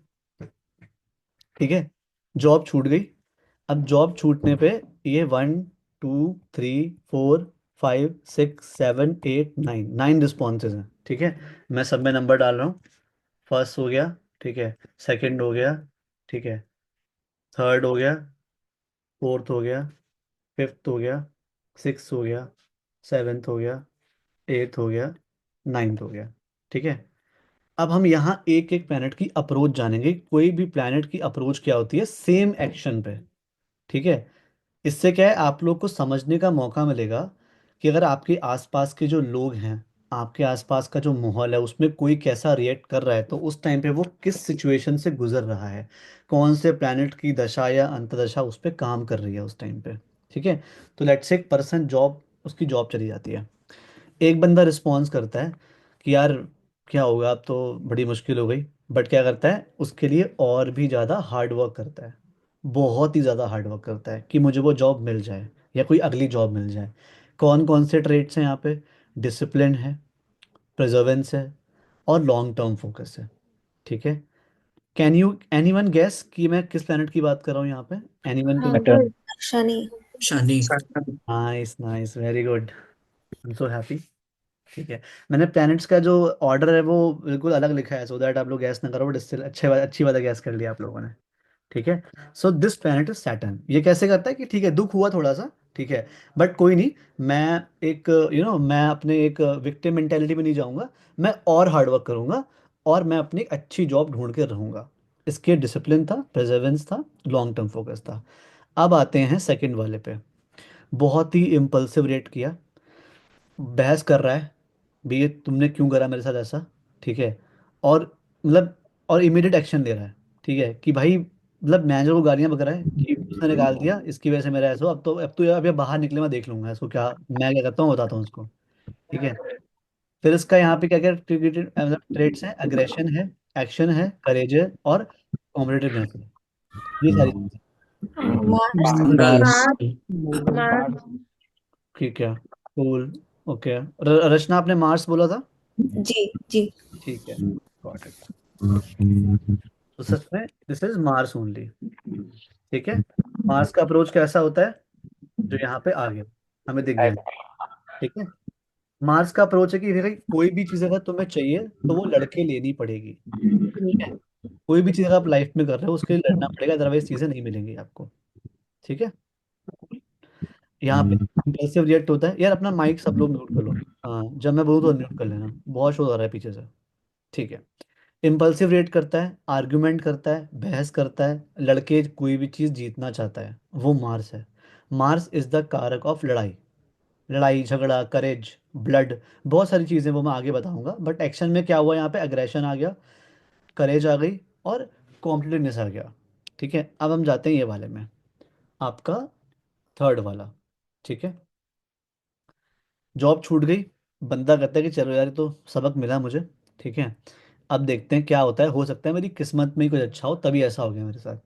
ठीक है, जॉब छूट गई। अब जॉब छूटने पे ये 1 2 3 4 5 6 7 8 9 9 रिस्पॉन्सेज हैं, ठीक है। मैं सब में नंबर डाल रहा हूँ, फर्स्ट हो गया, ठीक है, सेकंड हो गया, ठीक है, थर्ड हो गया, फोर्थ हो गया, फिफ्थ हो गया, सिक्स हो गया, सेवेंथ हो गया, एट्थ हो गया, नाइन्थ हो गया, ठीक है। अब हम यहाँ एक एक प्लैनेट की अप्रोच जानेंगे, कोई भी प्लैनेट की अप्रोच क्या होती है सेम एक्शन पे, ठीक है। इससे क्या है, आप लोग को समझने का मौका मिलेगा कि अगर आपके आसपास के जो लोग हैं, आपके आसपास का जो माहौल है उसमें कोई कैसा रिएक्ट कर रहा है, तो उस टाइम पे वो किस सिचुएशन से गुजर रहा है, कौन से प्लैनेट की दशा या अंतदशा उस पर काम कर रही है उस टाइम पे, ठीक है। तो लेट्स से एक पर्सन जॉब, उसकी जॉब चली जाती है, एक बंदा रिस्पॉन्स करता है कि यार क्या होगा, अब तो बड़ी मुश्किल हो गई, बट क्या करता है उसके लिए और भी ज़्यादा हार्ड वर्क करता है, बहुत ही ज़्यादा हार्ड वर्क करता है कि मुझे वो जॉब मिल जाए या कोई अगली जॉब मिल जाए। कौन कौन से ट्रेड्स हैं यहाँ पे, डिसिप्लिन है, प्रिजर्वेंस है, और लॉन्ग टर्म फोकस है, ठीक है। कैन यू एनीवन गेस कि मैं किस प्लेनेट की बात कर रहा हूँ यहाँ पे, anyone can. Saturn. Shani. Shani. Saturn. Nice nice, very good, I am so happy, ठीक है। मैंने प्लैनेट्स का जो ऑर्डर है वो बिल्कुल अलग लिखा है, सो दैट आप लोग गैस ना करो, बट इससे अच्छी बात है, गैस कर लिया आप लोगों ने, ठीक है। So this planet is Saturn. ये कैसे करता है कि ठीक है दुख हुआ थोड़ा सा, ठीक है, बट कोई नहीं, मैं एक मैं अपने एक विक्टिम मेंटेलिटी में नहीं जाऊंगा, मैं और हार्ड वर्क करूंगा, और मैं अपनी एक अच्छी जॉब ढूंढ के रहूंगा। इसके डिसिप्लिन था, प्रेजर्वेंस था, लॉन्ग टर्म फोकस था। अब आते हैं सेकंड वाले पे, बहुत ही इम्पल्सिव रेट किया, बहस कर रहा है, भैया तुमने क्यों करा मेरे साथ ऐसा, ठीक है, और मतलब और इमीडिएट एक्शन ले रहा है, ठीक है, कि भाई मतलब मैनेजर को गालियां बक रहा है कि उसने निकाल दिया इसकी वजह से मेरा ऐसा हो, अब ये बाहर निकले मैं देख लूंगा इसको, क्या मैं क्या करता हूँ बताता हूँ उसको, ठीक है। फिर इसका यहाँ पे क्या क्या ट्रेट्स हैं, अग्रेशन है, एक्शन है, करेज है, और कॉम्पिटिटिवनेस है, ये सारी चीजें, मार्स। मार्स। ठीक है, कूल, ओके। रचना आपने मार्स बोला था, जी जी। ठीक है, गॉट इट। तो सच में दिस इज मार्स ओनली, ठीक है। मार्स का अप्रोच कैसा होता है, जो यहाँ पे आ गया, हमें दिख गया, ठीक है। मार्स का अप्रोच है कि भाई कोई भी चीज़ अगर तुम्हें चाहिए तो वो लड़के लेनी पड़ेगी, ठीक है। कोई भी चीज़ अगर आप लाइफ में कर रहे हो उसके लिए लड़ना पड़ेगा, अदरवाइज चीज़ें नहीं मिलेंगी आपको, ठीक है। यहाँ पे इम्पल्सिव रिएक्ट होता है, यार अपना माइक सब लोग म्यूट कर लो, हाँ जब मैं बोलूँ तो म्यूट कर लेना, बहुत शोर आ रहा है पीछे से, ठीक है। इम्पल्सिव रेट करता है, आर्ग्यूमेंट करता है, बहस करता है, लड़के कोई भी चीज़ जीतना चाहता है, वो मार्स है। मार्स इज द कारक ऑफ लड़ाई, लड़ाई झगड़ा, करेज, ब्लड, बहुत सारी चीज़ें वो मैं आगे बताऊंगा, बट एक्शन में क्या हुआ यहाँ पे, अग्रेशन आ गया, करेज आ गई, और कॉम्पिटिटिवनेस आ गया। ठीक है, अब हम जाते हैं ये वाले में, आपका थर्ड वाला। ठीक है, जॉब छूट गई, बंदा कहता है कि चलो यार ये तो सबक मिला मुझे। ठीक है, अब देखते हैं क्या होता है, हो सकता है मेरी किस्मत में ही कुछ अच्छा हो तभी ऐसा हो गया मेरे साथ।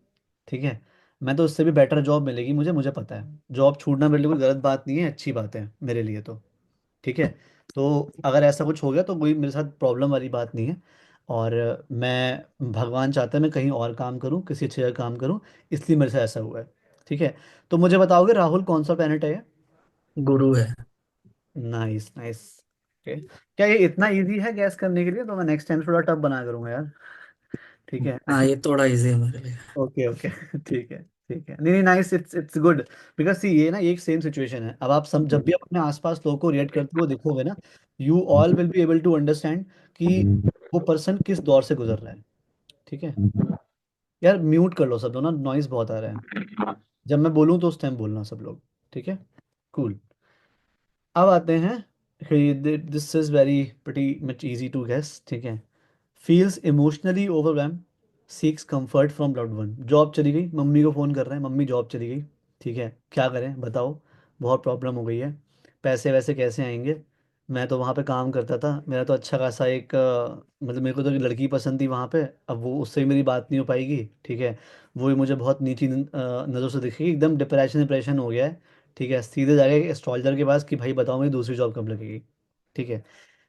ठीक है, मैं तो उससे भी बेटर जॉब मिलेगी मुझे, मुझे पता है जॉब छूटना मेरे लिए कोई गलत बात नहीं है, अच्छी बात है मेरे लिए तो। ठीक है, तो अगर ऐसा कुछ हो गया तो कोई मेरे साथ प्रॉब्लम वाली बात नहीं है। और मैं, भगवान चाहता है मैं कहीं और काम करूं, किसी अच्छी जगह काम करूं, इसलिए मेरे साथ ऐसा हुआ है। ठीक है, तो मुझे बताओगे राहुल कौन सा प्लेनेट है ये? गुरु है। Nice nice. ओके, क्या ये इतना इजी है गैस करने के लिए? तो मैं नेक्स्ट टाइम थोड़ा टफ बना करूंगा यार। ठीक है। हाँ, ये थोड़ा इजी है मेरे लिए। ओके ओके ठीक है ठीक है, नहीं नहीं, nice, it's it's good. Because see ये ना एक सेम सिचुएशन है, अब आप सब जब भी अपने आसपास लोगों को रिएक्ट करते हुए देखोगे ना, you all will be able to understand कि वो पर्सन किस दौर से गुजर रहा है। ठीक है, यार म्यूट कर लो सब लोग ना, नॉइज बहुत आ रहा है, जब मैं बोलूँ तो उस टाइम बोलना सब लोग। ठीक है, कूल। अब आते हैं, this is very pretty much easy to guess. ठीक है, feels emotionally overwhelm, seeks comfort from loved one. Job चली गई, मम्मी को फ़ोन कर रहे हैं, मम्मी जॉब चली गई। ठीक है, क्या करें बताओ, बहुत प्रॉब्लम हो गई है, पैसे वैसे कैसे आएंगे? मैं तो वहाँ पे काम करता था, मेरा तो अच्छा खासा एक मतलब मेरे को तो एक लड़की पसंद थी वहाँ पे, अब वो उससे भी मेरी बात नहीं हो पाएगी। ठीक है, वो भी मुझे बहुत नीची नज़रों से दिखेगी, एकदम डिप्रेशन डिप्रेशन हो गया है। ठीक है, सीधे जाके एस्ट्रोलॉजर के पास कि भाई बताओ मेरी दूसरी जॉब कब लगेगी। ठीक है,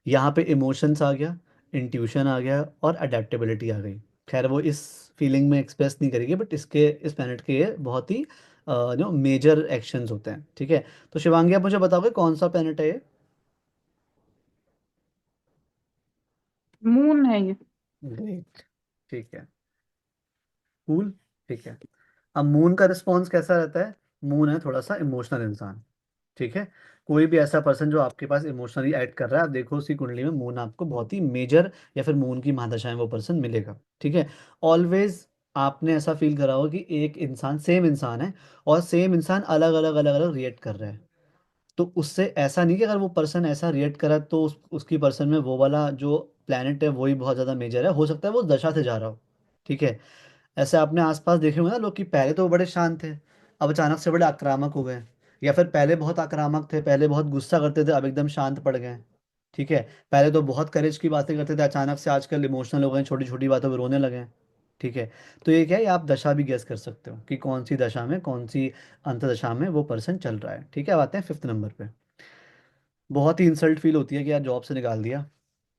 यहाँ पे इमोशंस आ गया, इंट्यूशन आ गया और अडेप्टेबिलिटी आ गई। खैर वो इस फीलिंग में एक्सप्रेस नहीं करेगी, बट इसके इस प्लैनेट के ये बहुत ही जो मेजर एक्शंस होते हैं। ठीक है, तो शिवांगी आप मुझे बताओगे कौन सा प्लैनेट है ये? मून है ये। ग्रेट। ठीक है, कूल। ठीक है, अब मून का रिस्पॉन्स कैसा रहता है? मून है थोड़ा सा इमोशनल इंसान। ठीक है, कोई भी ऐसा पर्सन जो आपके पास इमोशनली ऐड कर रहा है, आप देखो उसकी कुंडली में मून आपको बहुत ही मेजर या फिर मून की महादशा में वो पर्सन मिलेगा। ठीक है, ऑलवेज आपने ऐसा फील करा हो कि एक इंसान सेम इंसान है और सेम इंसान अलग अलग अलग अलग रिएक्ट कर रहा है। तो उससे ऐसा नहीं कि अगर वो पर्सन ऐसा रिएक्ट करा तो उसकी पर्सन में वो वाला जो प्लैनेट है वही बहुत ज़्यादा मेजर है, हो सकता है वो दशा से जा रहा हो। ठीक है, ऐसे आपने आसपास देखे होंगे ना लोग कि पहले तो वो बड़े शांत थे, अब अचानक से बड़े आक्रामक हो गए, या फिर पहले बहुत आक्रामक थे, पहले बहुत गुस्सा करते थे, अब एकदम शांत पड़ गए। ठीक है, पहले तो बहुत करेज की बातें करते थे, अचानक से आजकल इमोशनल हो गए, छोटी छोटी बातों पर रोने लगे। ठीक है, तो ये क्या है, आप दशा भी गेस कर सकते हो कि कौन सी दशा में, कौन सी अंतदशा में वो पर्सन चल रहा है। ठीक है, अब आते हैं फिफ्थ नंबर पे। बहुत ही इंसल्ट फील होती है कि यार जॉब से निकाल दिया,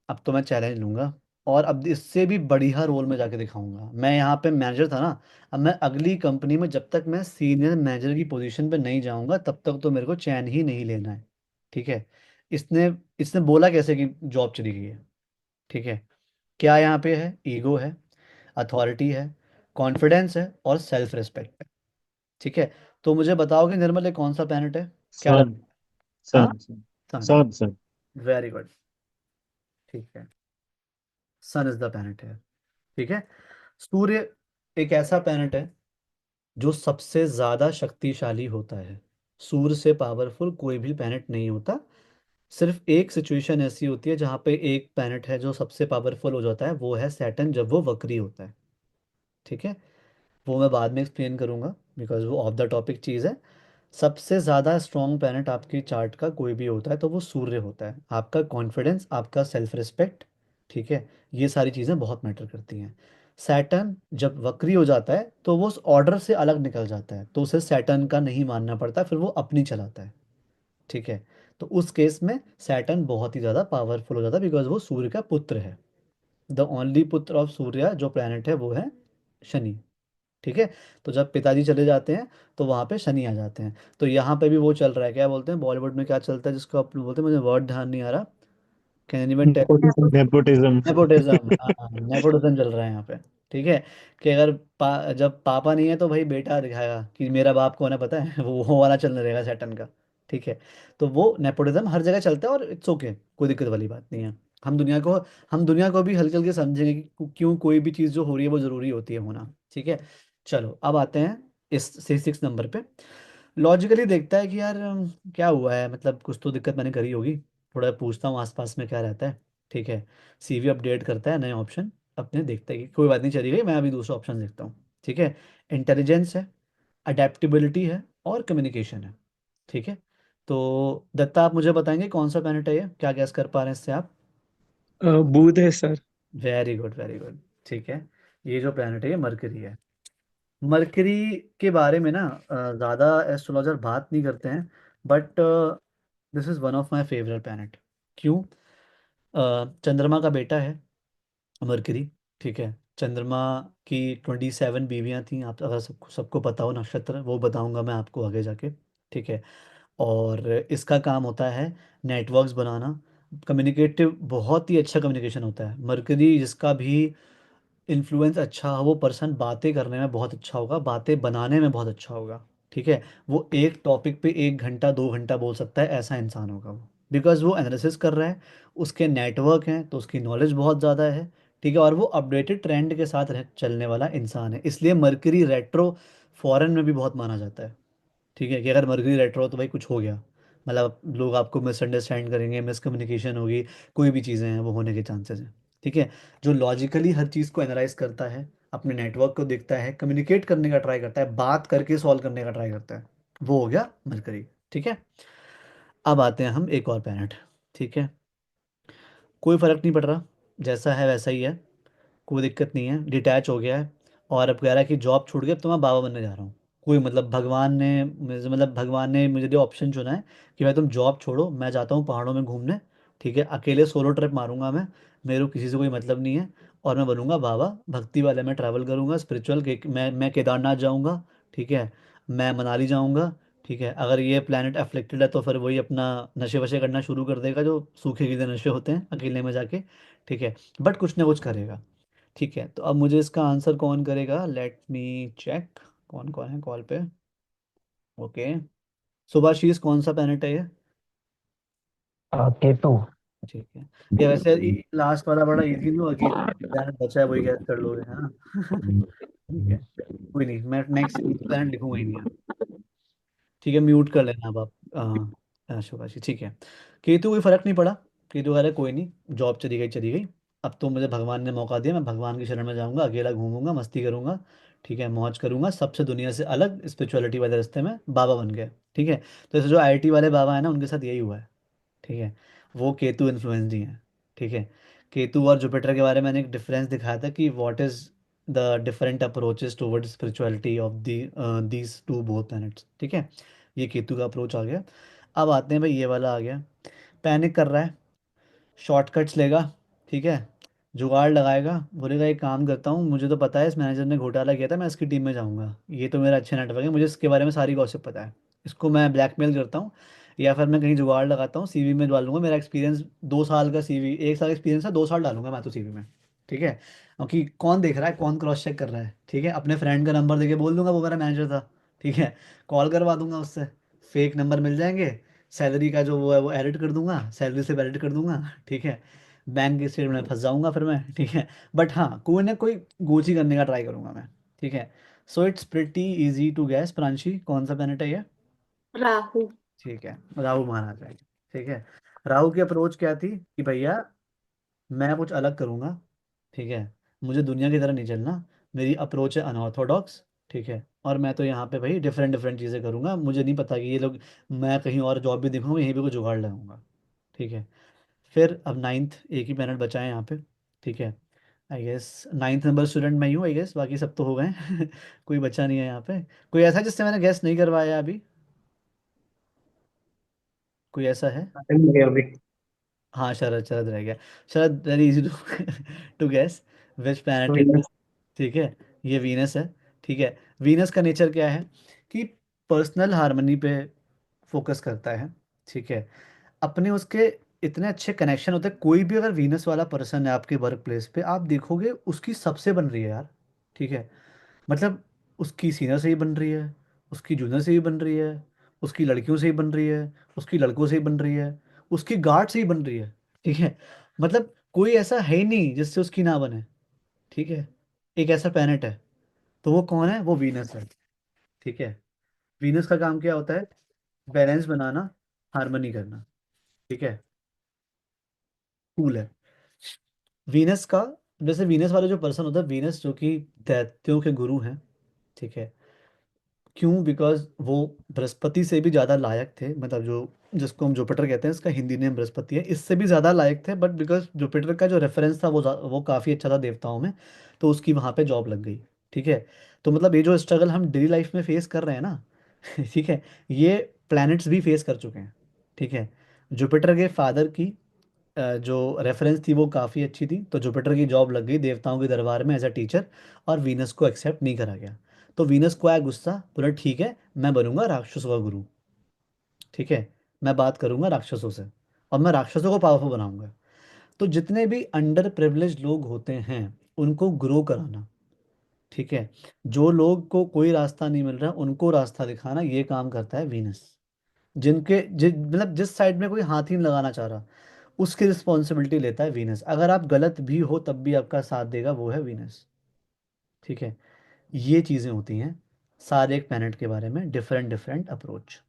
अब तो मैं चैलेंज लूंगा और अब इससे भी बढ़िया रोल में जाके दिखाऊंगा। मैं यहाँ पे मैनेजर था ना, अब मैं अगली कंपनी में जब तक मैं सीनियर मैनेजर की पोजीशन पे नहीं जाऊंगा तब तक तो मेरे को चैन ही नहीं लेना है। ठीक है, इसने इसने बोला कैसे कि जॉब चली गई है? ठीक है, क्या यहाँ पे है? ईगो है, अथॉरिटी है, कॉन्फिडेंस है और सेल्फ रिस्पेक्ट है। ठीक है, तो मुझे बताओगे निर्मल ये कौन सा प्लेनेट है? क्या सन। लगता है? हाँ, सन सन। सन। सन सन। Very good. ठीक है, सन इज द प्लेनेट है। ठीक है, सूर्य एक ऐसा प्लेनेट है जो सबसे ज्यादा शक्तिशाली होता है। सूर्य से पावरफुल कोई भी प्लेनेट नहीं होता। सिर्फ एक सिचुएशन ऐसी होती है जहाँ पे एक प्लेनेट है जो सबसे पावरफुल हो जाता है, वो है सैटर्न, जब वो वक्री होता है। ठीक है, वो मैं बाद में एक्सप्लेन करूंगा बिकॉज वो ऑफ द टॉपिक चीज़ है। सबसे ज़्यादा स्ट्रॉन्ग प्लैनेट आपकी चार्ट का कोई भी होता है तो वो सूर्य होता है। आपका कॉन्फिडेंस, आपका सेल्फ रिस्पेक्ट, ठीक है, ये सारी चीज़ें बहुत मैटर करती हैं। सैटर्न जब वक्री हो जाता है तो वो उस ऑर्डर से अलग निकल जाता है, तो उसे सैटर्न का नहीं मानना पड़ता, फिर वो अपनी चलाता है। ठीक है, तो उस केस में सैटर्न बहुत ही ज़्यादा पावरफुल हो जाता है बिकॉज वो सूर्य का पुत्र है। द ओनली पुत्र ऑफ सूर्य जो प्लैनेट है वो है शनि। ठीक है, तो जब पिताजी चले जाते हैं तो वहाँ पे शनि आ जाते हैं। तो यहाँ पे भी वो चल रहा है, क्या बोलते हैं बॉलीवुड में क्या चलता है जिसको आप लोग बोलते हैं, मुझे वर्ड ध्यान नहीं आ रहा, can anyone tell? Nepotism nepotism. Nepotism, हाँ नेपोटिज्म चल रहा है यहाँ पे। ठीक है, कि अगर जब पापा नहीं है तो भाई बेटा दिखाएगा कि मेरा बाप कौन है पता है वो वाला चलने रहेगा सैटर्न का। ठीक है, तो वो नेपोटिज्म हर जगह चलता है और इट्स ओके, कोई दिक्कत वाली बात नहीं है। हम दुनिया को हम दुनिया को भी हल्के हल्के समझेंगे कि क्यों कोई भी चीज़ जो हो रही है वो ज़रूरी होती है होना। ठीक है, चलो अब आते हैं इस सिक्स नंबर पे। लॉजिकली देखता है कि यार क्या हुआ है, मतलब कुछ तो दिक्कत मैंने करी होगी, थोड़ा पूछता हूँ आसपास में क्या रहता है। ठीक है, सीवी अपडेट करता है, नए ऑप्शन, अपने देखते हैं कि कोई बात नहीं, चली गई, मैं अभी दूसरा ऑप्शन देखता हूँ। ठीक है। इंटेलिजेंस है, अडेप्टेबिलिटी है, और कम्युनिकेशन है। ठीक है। तो दत्ता, आप मुझे बताएंगे कौन सा प्लैनेट है ये, क्या गैस कर पा रहे हैं इससे आप? बुध है sir. Very good, very good. ठीक है। ये जो प्लैनेट है ये मरकरी है। मरकरी के बारे में ना ज़्यादा एस्ट्रोलॉजर बात नहीं करते हैं, but this is one of my favourite planet. क्यों? चंद्रमा का बेटा है मरकरी। ठीक है। चंद्रमा की 27 बीवियां थी, आप अगर सबको सबको पता हो नक्षत्र, वो बताऊंगा मैं आपको आगे जाके। ठीक है। और इसका काम होता है नेटवर्क्स बनाना, कम्युनिकेटिव, बहुत ही अच्छा कम्युनिकेशन होता है। मरकरी जिसका भी इन्फ्लुएंस अच्छा हो, वो पर्सन बातें करने में बहुत अच्छा होगा, बातें बनाने में बहुत अच्छा होगा। ठीक है। वो एक टॉपिक पे 1 घंटा 2 घंटा बोल सकता है, ऐसा इंसान होगा वो, बिकॉज वो एनालिसिस कर रहा है, उसके नेटवर्क हैं, तो उसकी नॉलेज बहुत ज़्यादा है। ठीक है। और वो अपडेटेड ट्रेंड के साथ चलने वाला इंसान है, इसलिए मरकरी रेट्रो फॉरेन में भी बहुत माना जाता है। ठीक है, कि अगर मरकरी रेट्रो तो भाई कुछ हो गया, मतलब लोग आपको मिसअंडरस्टैंड करेंगे, मिसकम्युनिकेशन होगी, कोई भी चीज़ें हैं वो होने के चांसेस हैं। ठीक है। जो लॉजिकली हर चीज़ को एनालाइज करता है, अपने नेटवर्क को देखता है, कम्युनिकेट करने का ट्राई करता है, बात करके सॉल्व करने का ट्राई करता है, वो हो गया मरकरी। ठीक है। अब आते हैं हम एक और प्लैनेट। ठीक है। कोई फ़र्क नहीं पड़ रहा, जैसा है वैसा ही है, कोई दिक्कत नहीं है, डिटैच हो गया है। और अब कह रहा है कि जॉब छूट गई, अब तो मैं बाबा बनने जा रहा हूँ। कोई मतलब भगवान ने मुझे जो ऑप्शन चुना है कि भाई तुम जॉब छोड़ो, मैं जाता हूँ पहाड़ों में घूमने। ठीक है। अकेले सोलो ट्रिप मारूंगा मैं, मेरे को किसी से कोई मतलब नहीं है, और मैं बनूंगा बाबा, भक्ति वाले में ट्रैवल करूंगा, स्पिरिचुअल के मैं केदारनाथ जाऊंगा। ठीक है। मैं मनाली जाऊंगा। ठीक है। अगर ये प्लानट अफ्लिक्टेड है तो फिर वही अपना नशे वशे करना शुरू कर देगा, जो सूखे गीले नशे होते हैं अकेले में जाके। ठीक है। बट कुछ ना कुछ करेगा। ठीक है। तो अब मुझे इसका आंसर कौन करेगा, लेट मी चेक, कौन कौन है कॉल पे। ओके। सुभाशीष, कौन सा प्लैनेट है ये? केतु। ठीक है। ये वैसे लास्ट वाला बड़ा इजी नहीं हुआ कि प्लैनेट बचा है वही गैस कर लोगे, है ना? ठीक है। कोई नहीं, मैं नेक्स्ट प्लैनेट लिखूंगा ही नहीं यार। ठीक है, म्यूट कर लेना अब आप शुभाशी। ठीक है। केतु कोई फर्क नहीं पड़ा। केतु कह रहा है कोई नहीं, जॉब चली गई चली गई, अब तो मुझे भगवान ने मौका दिया, मैं भगवान की शरण में जाऊंगा, अकेला घूमूंगा, मस्ती करूंगा। ठीक है, मौज करूंगा, सबसे दुनिया से अलग स्पिरिचुअलिटी वाले रास्ते में बाबा बन गया। ठीक है। तो ऐसे जो आईआईटी वाले बाबा है ना, उनके साथ यही हुआ है। ठीक है। वो केतु इन्फ्लुएंस ही हैं। ठीक है। केतु और जुपिटर के बारे में मैंने एक डिफरेंस दिखाया था कि what is the different approaches towards spirituality of these two both planets. ठीक है। ये केतु का अप्रोच आ गया। अब आते हैं भाई, ये वाला आ गया। पैनिक कर रहा है, शॉर्टकट्स लेगा। ठीक है। जुगाड़ लगाएगा, बोलेगा एक काम करता हूँ, मुझे तो पता है इस मैनेजर ने घोटाला किया था, मैं इसकी टीम में जाऊँगा, ये तो मेरा अच्छा नेटवर्क है, मुझे इसके बारे में सारी गॉसिप पता है, इसको मैं ब्लैकमेल करता हूँ, या फिर मैं कहीं जुगाड़ लगाता हूँ, सीवी में डालूंगा मेरा एक्सपीरियंस, 2 साल का सीवी, 1 साल एक्सपीरियंस है, 2 साल डालूंगा मैं तो सीवी में। ठीक है। क्योंकि कौन देख रहा है, कौन क्रॉस चेक कर रहा है? ठीक है। अपने फ्रेंड का नंबर देके बोल दूंगा वो मेरा मैनेजर था। ठीक है। कॉल करवा दूंगा उससे, फेक नंबर मिल जाएंगे, सैलरी का जो वो है वो एडिट कर दूंगा, सैलरी से एडिट कर दूंगा। ठीक है। बैंक के स्टेटमेंट में फंस जाऊंगा फिर मैं। ठीक है। बट हाँ, कोई ना कोई गोची करने का ट्राई करूंगा मैं। ठीक है। So it's pretty easy to guess, Pranshi कौन सा प्लेनेट है ये? राहु। ठीक है, राहु माना जाए। ठीक है। राहु की अप्रोच क्या थी कि भैया मैं कुछ अलग करूंगा। ठीक है। मुझे दुनिया की तरह नहीं चलना, मेरी अप्रोच है अनऑर्थोडॉक्स। ठीक है। और मैं तो यहाँ पे भाई डिफरेंट डिफरेंट चीज़ें करूंगा, मुझे नहीं पता कि ये लोग, मैं कहीं और जॉब भी देखूंगा, यहीं पे कोई जुगाड़ लगाऊंगा। ठीक है। फिर अब नाइन्थ, एक ही पैनल बचा है यहाँ पे। ठीक है। I guess ninth number student मैं ही हूँ, आई गेस बाकी सब तो हो गए हैं। कोई बचा नहीं है यहाँ पे। कोई ऐसा जिससे मैंने गेस नहीं करवाया अभी? कोई ऐसा है? अभी। हाँ, शरद, शरद रह गया। Sharad, very easy to to guess which planet it is. Venus। ठीक है। ये वीनस है। ठीक है। वीनस का नेचर क्या है कि पर्सनल हार्मनी पे फोकस करता है। ठीक है। अपने उसके इतने अच्छे कनेक्शन होते हैं, कोई भी अगर वीनस वाला पर्सन है आपके वर्क प्लेस पे, आप देखोगे उसकी सबसे बन रही है यार। ठीक है। मतलब उसकी सीनियर से ही बन रही है, उसकी जूनियर से ही बन रही है, उसकी लड़कियों से ही बन रही है, उसकी लड़कों से ही बन रही है, उसकी गार्ड से ही बन रही है। ठीक है। मतलब कोई ऐसा है ही नहीं जिससे उसकी ना बने। ठीक है। एक ऐसा प्लैनेट है, तो वो कौन है? वो वीनस है। ठीक है। वीनस का काम क्या होता है? बैलेंस बनाना, हार्मनी करना। ठीक है। कूल है। वीनस का जैसे वीनस वाले जो पर्सन होता है, वीनस जो कि दैत्यों के गुरु हैं, ठीक है। क्यों? बिकॉज वो बृहस्पति से भी ज़्यादा लायक थे, मतलब जो जिसको हम जुपिटर कहते हैं, इसका हिंदी नेम बृहस्पति है, इससे भी ज़्यादा लायक थे, बट बिकॉज जुपिटर का जो रेफरेंस था वो काफ़ी अच्छा था देवताओं में, तो उसकी वहाँ पे जॉब लग गई, ठीक है। तो मतलब ये जो स्ट्रगल हम डेली लाइफ में फेस कर रहे हैं ना, ठीक है, ये प्लैनेट्स भी फेस कर चुके हैं, ठीक है। जुपिटर के फादर की जो रेफरेंस थी वो काफ़ी अच्छी थी, तो जुपिटर की जॉब लग गई देवताओं के दरबार में एज अ टीचर, और वीनस को एक्सेप्ट नहीं करा गया। तो वीनस को आया गुस्सा, बोला ठीक है, मैं बनूंगा राक्षसों का गुरु, ठीक है, मैं बात करूंगा राक्षसों से, और मैं राक्षसों को पावरफुल बनाऊंगा। तो जितने भी अंडर प्रिविलेज लोग होते हैं उनको ग्रो कराना, ठीक है, जो लोग को कोई रास्ता नहीं मिल रहा उनको रास्ता दिखाना, ये काम करता है वीनस। मतलब जिस साइड में कोई हाथ ही नहीं लगाना चाह रहा, उसकी रिस्पॉन्सिबिलिटी लेता है वीनस। अगर आप गलत भी हो तब भी आपका साथ देगा वो है वीनस, ठीक है। ये चीज़ें होती हैं सारे एक प्लैनेट के बारे में, different different approach.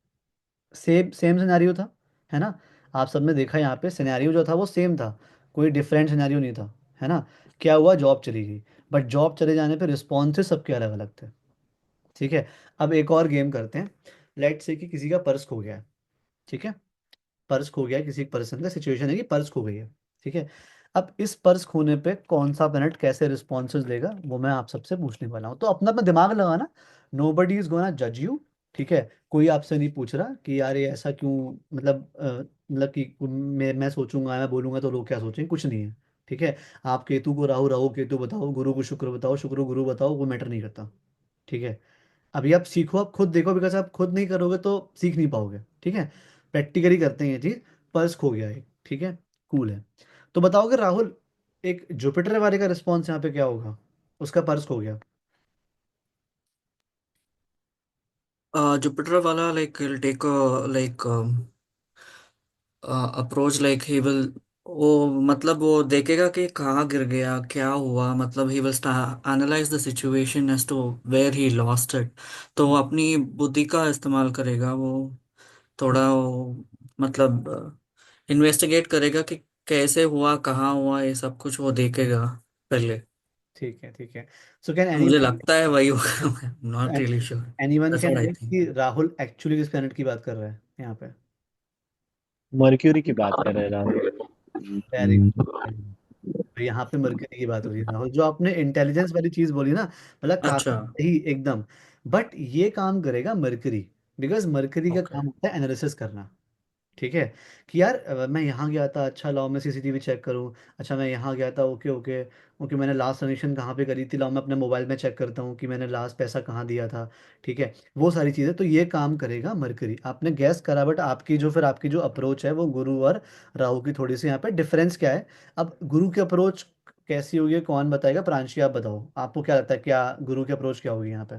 Same same scenario था, है ना? आप सबने देखा यहाँ पे सिनेरियो जो था वो सेम था, कोई डिफरेंट सिनेरियो नहीं था, है ना? क्या हुआ? जॉब चली गई, बट जॉब चले जाने पे रिस्पॉन्सेस सबके अलग अलग थे, ठीक है। अब एक और गेम करते हैं। लेट से कि किसी का पर्स खो गया है, ठीक है, पर्स खो गया है, किसी पर्सन का सिचुएशन है कि पर्स खो गई है, ठीक है। अब इस पर्स खोने पे कौन सा प्लैनेट कैसे रिस्पॉन्सेज देगा वो मैं आप सबसे पूछने वाला हूँ, तो अपना अपना दिमाग लगाना। नो बडी इज गोना जज यू, ठीक है। कोई आपसे नहीं पूछ रहा कि यार ये ऐसा क्यों, मतलब मतलब कि मैं सोचूंगा, मैं बोलूंगा तो लोग क्या सोचेंगे, कुछ नहीं है, ठीक है। आप केतु को राहु, राहु केतु बताओ, गुरु को शुक्र बताओ, शुक्र को गुरु बताओ, वो मैटर नहीं करता, ठीक है। अभी आप सीखो, आप खुद देखो, बिकॉज आप खुद नहीं करोगे तो सीख नहीं पाओगे, ठीक है। प्रैक्टिकली करते हैं ये चीज। पर्स खो गया है, ठीक है, कूल है। तो बताओगे राहुल, एक जुपिटर वाले का रिस्पॉन्स यहाँ पे क्या होगा? उसका पर्स खो गया। Jupiter वाला like he'll take a like approach like he will, वो मतलब वो देखेगा कि कहाँ गिर गया, क्या हुआ, मतलब he will analyse the situation as to where he lost it. तो वो अपनी बुद्धि का इस्तेमाल करेगा, वो थोड़ा वो मतलब इन्वेस्टिगेट करेगा कि कैसे हुआ, कहाँ हुआ, ये सब कुछ वो देखेगा पहले। ठीक है, ठीक है। सो कैन तो मुझे एनीवन लगता है वही होगा, not really sure, anyone that's can what I guess think. कि राहुल एक्चुअली किस प्लेनेट की बात कर रहा है यहाँ पे? मर्क्यूरी की बात कर रहे हैं राहुल। Very good. तो यहाँ पे मरकरी की बात हो रही है राहुल, जो आपने इंटेलिजेंस वाली चीज बोली ना, मतलब अच्छा। काफी सही एकदम। बट ये काम करेगा मरकरी, बिकॉज मरकरी का ओके। काम होता है एनालिसिस करना, ठीक है। कि यार मैं यहाँ गया था, अच्छा लाओ मैं सीसीटीवी चेक करूँ, अच्छा मैं यहाँ गया था, ओके ओके ओके, मैंने लास्ट ट्रांजेक्शन कहाँ पे करी थी, लाओ मैं अपने मोबाइल में चेक करता हूँ कि मैंने लास्ट पैसा कहाँ दिया था, ठीक है। वो सारी चीज़ें, तो ये काम करेगा मरकरी। आपने गैस करा, बट आपकी जो फिर आपकी जो अप्रोच है वो गुरु और राहु की थोड़ी सी यहाँ पे डिफरेंस क्या है? अब गुरु की अप्रोच कैसी होगी कौन बताएगा? प्रांशी आप बताओ, आपको क्या लगता है क्या गुरु की अप्रोच क्या होगी यहाँ पे?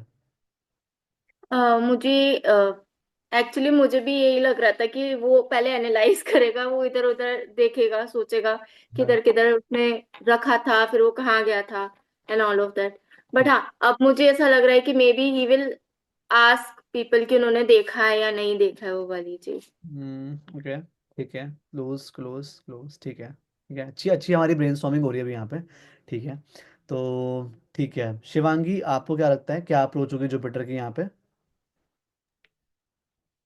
मुझे एक्चुअली मुझे भी यही लग रहा था कि वो पहले एनालाइज करेगा, वो इधर उधर देखेगा, सोचेगा हाँ। किधर किधर उसने रखा था, फिर वो कहाँ गया था, and all of that. But हाँ, अब मुझे ऐसा लग रहा है कि may be he will ask people कि उन्होंने देखा है या नहीं देखा है वो वाली चीज। ओके, ठीक है, क्लोज क्लोज क्लोज, ठीक है, ठीक है, अच्छी अच्छी हमारी ब्रेनस्टॉर्मिंग हो रही है अभी यहाँ पे, ठीक है। तो ठीक है, शिवांगी आपको क्या लगता है क्या अप्रोच होगी जुपिटर की यहाँ पे?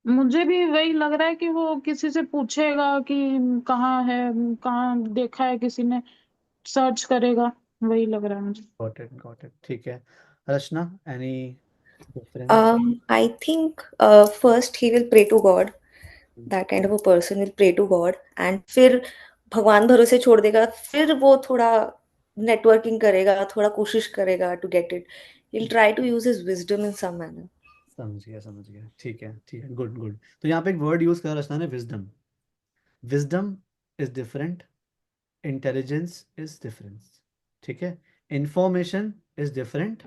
मुझे भी वही लग रहा है कि वो किसी से पूछेगा कि कहाँ है, कहाँ देखा है किसी ने, सर्च करेगा, वही लग रहा है मुझे। गॉट इट, ठीक है। Rachna, any difference? I think first he will pray to God. That kind of a person will pray to God, and फिर भगवान भरोसे छोड़ देगा, फिर वो थोड़ा नेटवर्किंग करेगा, थोड़ा कोशिश करेगा to get it. He'll try to use his wisdom in some manner. समझ गया, ठीक है, ठीक है, गुड गुड। तो यहाँ पे एक वर्ड यूज करा रचना ने, wisdom. Wisdom is different, intelligence is difference, ठीक है। Information is different,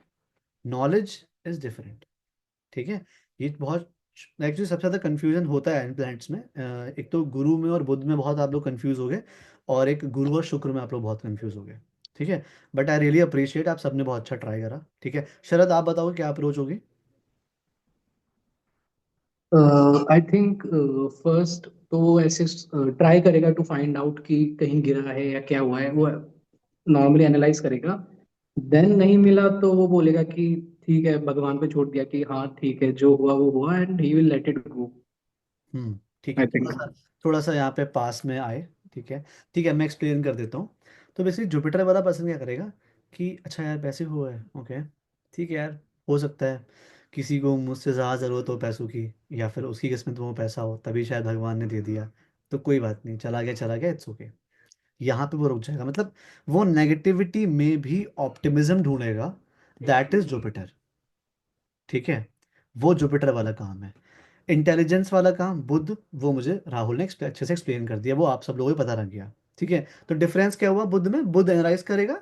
knowledge is different, ठीक है। ये बहुत एक्चुअली सबसे ज़्यादा कंफ्यूजन होता है इन प्लैनेट्स में। एक तो गुरु में और बुध में बहुत आप लोग कंफ्यूज हो गए, और एक गुरु और शुक्र में आप लोग बहुत कंफ्यूज हो गए, ठीक है। बट आई रियली अप्रिशिएट, आप सबने बहुत अच्छा ट्राई करा, ठीक है। शरद आप बताओ क्या अप्रोच होगी? आई थिंक फर्स्ट तो वो ऐसे ट्राई करेगा टू फाइंड आउट कि कहीं गिरा है या क्या हुआ है वो। नॉर्मली एनालाइज करेगा। देन नहीं मिला तो वो बोलेगा कि ठीक है, भगवान पे छोड़ दिया कि हाँ ठीक है, जो हुआ वो हुआ, and he will let it go. ठीक है, आई थिंक। थोड़ा सा यहाँ पे पास में आए। ठीक है, ठीक है, मैं एक्सप्लेन कर देता हूँ। तो बेसिकली जुपिटर वाला पर्सन क्या करेगा कि अच्छा यार पैसे हुआ है, ओके, ठीक है यार, हो सकता है किसी को मुझसे ज़्यादा ज़रूरत हो पैसों की, या फिर उसकी किस्मत में वो पैसा हो तभी शायद भगवान ने दे दिया, तो कोई बात नहीं, चला गया चला गया, इट्स ओके। यहाँ पे वो रुक जाएगा, मतलब वो नेगेटिविटी में भी ऑप्टिमिज्म ढूंढेगा। That is Jupiter. ठीक है, वो जुपिटर वाला काम है। इंटेलिजेंस वाला काम बुध, वो मुझे राहुल ने अच्छे से एक्सप्लेन कर दिया, वो आप सब लोगों को पता लग गया। ठीक है, तो डिफरेंस क्या हुआ, बुध में बुध एनालाइज करेगा,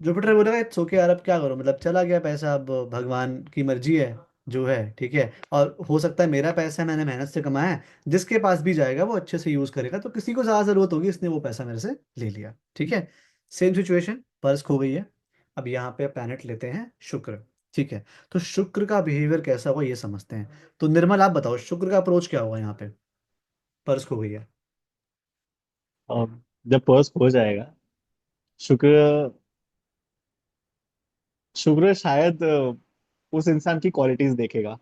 जुपिटर बोलेगा इट्स ओके यार, अब क्या करो, मतलब चला गया पैसा, अब भगवान की मर्जी है जो है। ठीक है, और हो सकता है मेरा पैसा है, मैंने मेहनत से कमाया है, जिसके पास भी जाएगा वो अच्छे से यूज करेगा, तो किसी को ज्यादा जरूरत होगी, इसने वो पैसा मेरे से ले लिया। ठीक है, सेम सिचुएशन, पर्स खो गई है। अब यहाँ पे प्लैनेट लेते हैं शुक्र। ठीक है, तो शुक्र का बिहेवियर कैसा होगा ये समझते हैं। तो निर्मल आप बताओ शुक्र का अप्रोच क्या होगा यहाँ पे, पर्स खो गई है। जब पर्स खो जाएगा, शुक्र शुक्र शायद उस इंसान की क्वालिटीज देखेगा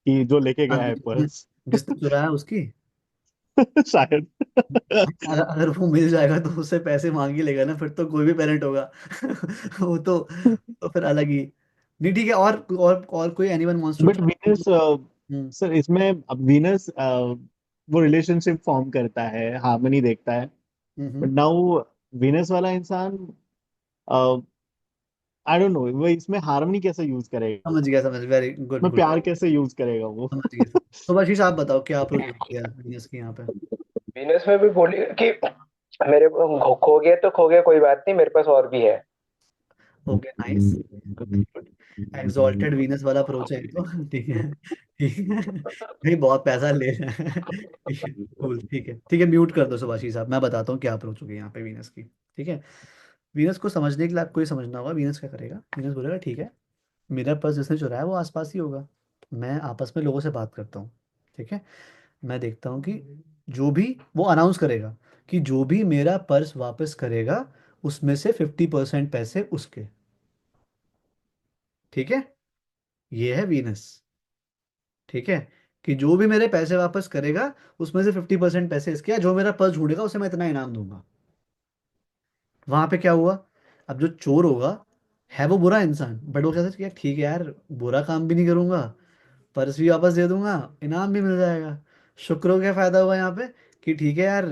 कि जो लेके हाँ, गया है पर्स। जिसने चुराया उसकी। शायद। अगर वो मिल जाएगा तो उससे पैसे मांग ही लेगा ना, फिर तो कोई भी पेरेंट होगा। वो तो फिर अलग ही। नहीं, ठीक है, और कोई anyone wants to. But Venus, hmm. Sir इसमें अब वीनस वो रिलेशनशिप फॉर्म करता है, हार्मनी देखता है। But hmm. नाउ वीनस वाला इंसान, आई डोंट नो वो इसमें हार्मनी कैसे यूज करेगा, समझ गया, समझ, वेरी गुड, मैं गुड। प्यार कैसे यूज करेगा वो। समझ गया। तो आशीष आप बताओ क्या अप्रोच किया वीनस की यहाँ पे। वीनस में भी बोलेगा कि मेरे को खो गया तो खो गया, कोई बात नहीं, मेरे पास और भी है। Okay, nice, good, good. Exalted Venus वाला अप्रोच है ये तो। ठीक है, ठीक है, भाई बहुत पैसा ले रहा है। ठीक है, कूल, ठीक है, ठीक है, म्यूट कर दो सुभाषी साहब, मैं बताता हूँ क्या अप्रोच होगी यहाँ पे वीनस की। ठीक है, वीनस को समझने के लिए आपको ये समझना होगा, वीनस क्या करेगा, वीनस बोलेगा ठीक है, मेरा पर्स जिसने चुराया वो आसपास ही होगा, मैं आपस में लोगों से बात करता हूँ। ठीक है, मैं देखता हूँ कि जो भी वो अनाउंस करेगा कि जो भी मेरा पर्स वापस करेगा उसमें से 50% पैसे उसके। ठीक है, ये है वीनस। ठीक है, कि जो भी मेरे पैसे वापस करेगा उसमें से 50% पैसे इसके, या जो मेरा पर्स ढूंढेगा उसे मैं इतना इनाम दूंगा। वहां पे क्या हुआ, अब जो चोर होगा है वो बुरा इंसान, बट वो कहता है कि ठीक है यार, बुरा काम भी नहीं करूंगा, पर्स भी वापस दे दूंगा, इनाम भी मिल जाएगा। शुक्र को क्या फायदा हुआ यहाँ पे कि ठीक है यार,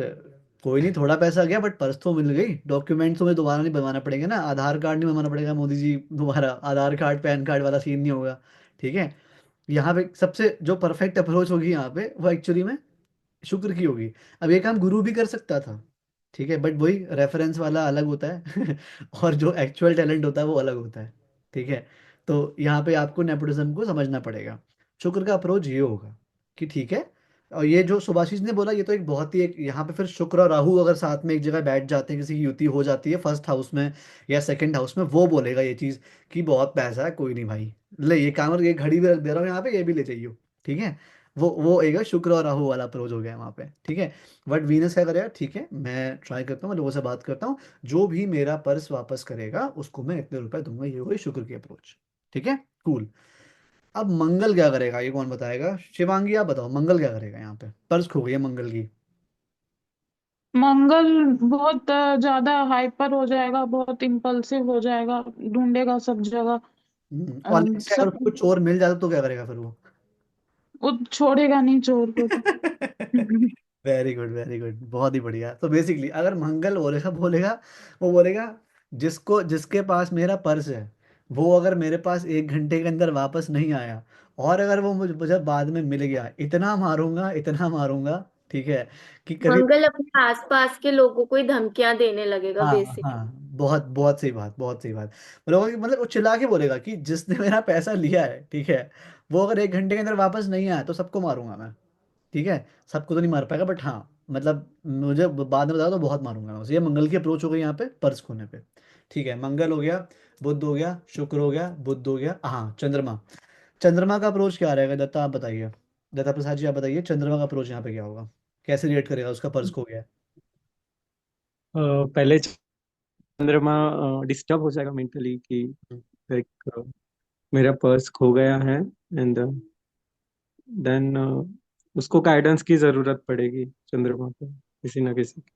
कोई नहीं, थोड़ा पैसा गया बट पर्स तो मिल गई, डॉक्यूमेंट्स तो मुझे दोबारा नहीं बनवाना पड़ेगा ना, आधार कार्ड नहीं बनवाना पड़ेगा मोदी जी दोबारा, आधार कार्ड पैन कार्ड वाला सीन नहीं होगा। ठीक है, यहाँ पे सबसे जो परफेक्ट अप्रोच होगी यहाँ पे वो एक्चुअली में शुक्र की होगी। अब ये काम गुरु भी कर सकता था, ठीक है, बट वही रेफरेंस वाला अलग होता है। और जो एक्चुअल टैलेंट होता है वो अलग होता है। ठीक है, तो यहाँ पे आपको नेपोटिज्म को समझना पड़ेगा। शुक्र का अप्रोच ये होगा कि ठीक है, और ये जो सुभाषिस ने बोला ये तो एक बहुत ही एक, यहाँ पे फिर शुक्र और राहु अगर साथ में एक जगह बैठ जाते हैं, किसी की युति हो जाती है फर्स्ट हाउस में या सेकंड हाउस में, वो बोलेगा ये चीज़ कि बहुत पैसा है, कोई नहीं भाई, ले ये काम, और ये घड़ी भी रख दे रहा हूँ यहाँ पे, ये भी ले जाइयो। ठीक है, वो एक शुक्र और राहु वाला अप्रोच हो गया वहाँ पे। ठीक है, बट वीनस क्या करेगा, ठीक है मैं ट्राई करता हूँ, मैं लोगों से बात करता हूँ, जो भी मेरा पर्स वापस करेगा उसको मैं इतने रुपए दूंगा, ये हो गई शुक्र की अप्रोच। ठीक है, कूल। अब मंगल क्या करेगा ये कौन बताएगा, शिवांगी आप बताओ मंगल क्या करेगा यहाँ पे, पर्स खो गई है मंगल की। मंगल बहुत ज्यादा हाइपर हो जाएगा, बहुत इम्पल्सिव हो जाएगा, ढूंढेगा सब जगह। और लेट्स से अगर सब उसको चोर मिल जाता तो क्या करेगा फिर वो। वो छोड़ेगा नहीं चोर को तो। वेरी गुड, वेरी गुड, बहुत ही बढ़िया। तो बेसिकली अगर मंगल बोलेगा बोलेगा वो बोलेगा जिसको जिसके पास मेरा पर्स है वो अगर मेरे पास 1 घंटे के अंदर वापस नहीं आया, और अगर वो मुझे बाद में मिल गया, इतना मारूंगा, इतना मारूंगा। ठीक है, कि कभी। मंगल अपने आसपास के लोगों को ही धमकियां देने लगेगा हाँ, बेसिकली। हाँ, बहुत बहुत सही बात, बहुत सही बात। मतलब वो चिल्ला के बोलेगा कि जिसने मेरा पैसा लिया है, ठीक है, वो अगर 1 घंटे के अंदर वापस नहीं आया तो सबको मारूंगा मैं। ठीक है, सबको तो नहीं मार पाएगा बट हाँ, मतलब मुझे बाद में बताया तो बहुत मारूंगा मैं उसे। ये मंगल की अप्रोच हो गई यहाँ पे पर्स खोने पे। ठीक है, मंगल हो गया, बुध हो गया, शुक्र हो गया, बुध हो गया, हाँ चंद्रमा। चंद्रमा का अप्रोच क्या रहेगा दत्ता आप बताइए, दत्ता प्रसाद जी आप बताइए चंद्रमा का अप्रोच यहाँ पे क्या होगा, कैसे रिएक्ट करेगा, उसका पर्स खो गया है। पहले चंद्रमा डिस्टर्ब हो जाएगा मेंटली कि हम्म, लाइक मेरा पर्स खो गया है, एंड देन उसको गाइडेंस की जरूरत पड़ेगी चंद्रमा को, किसी ना किसी की।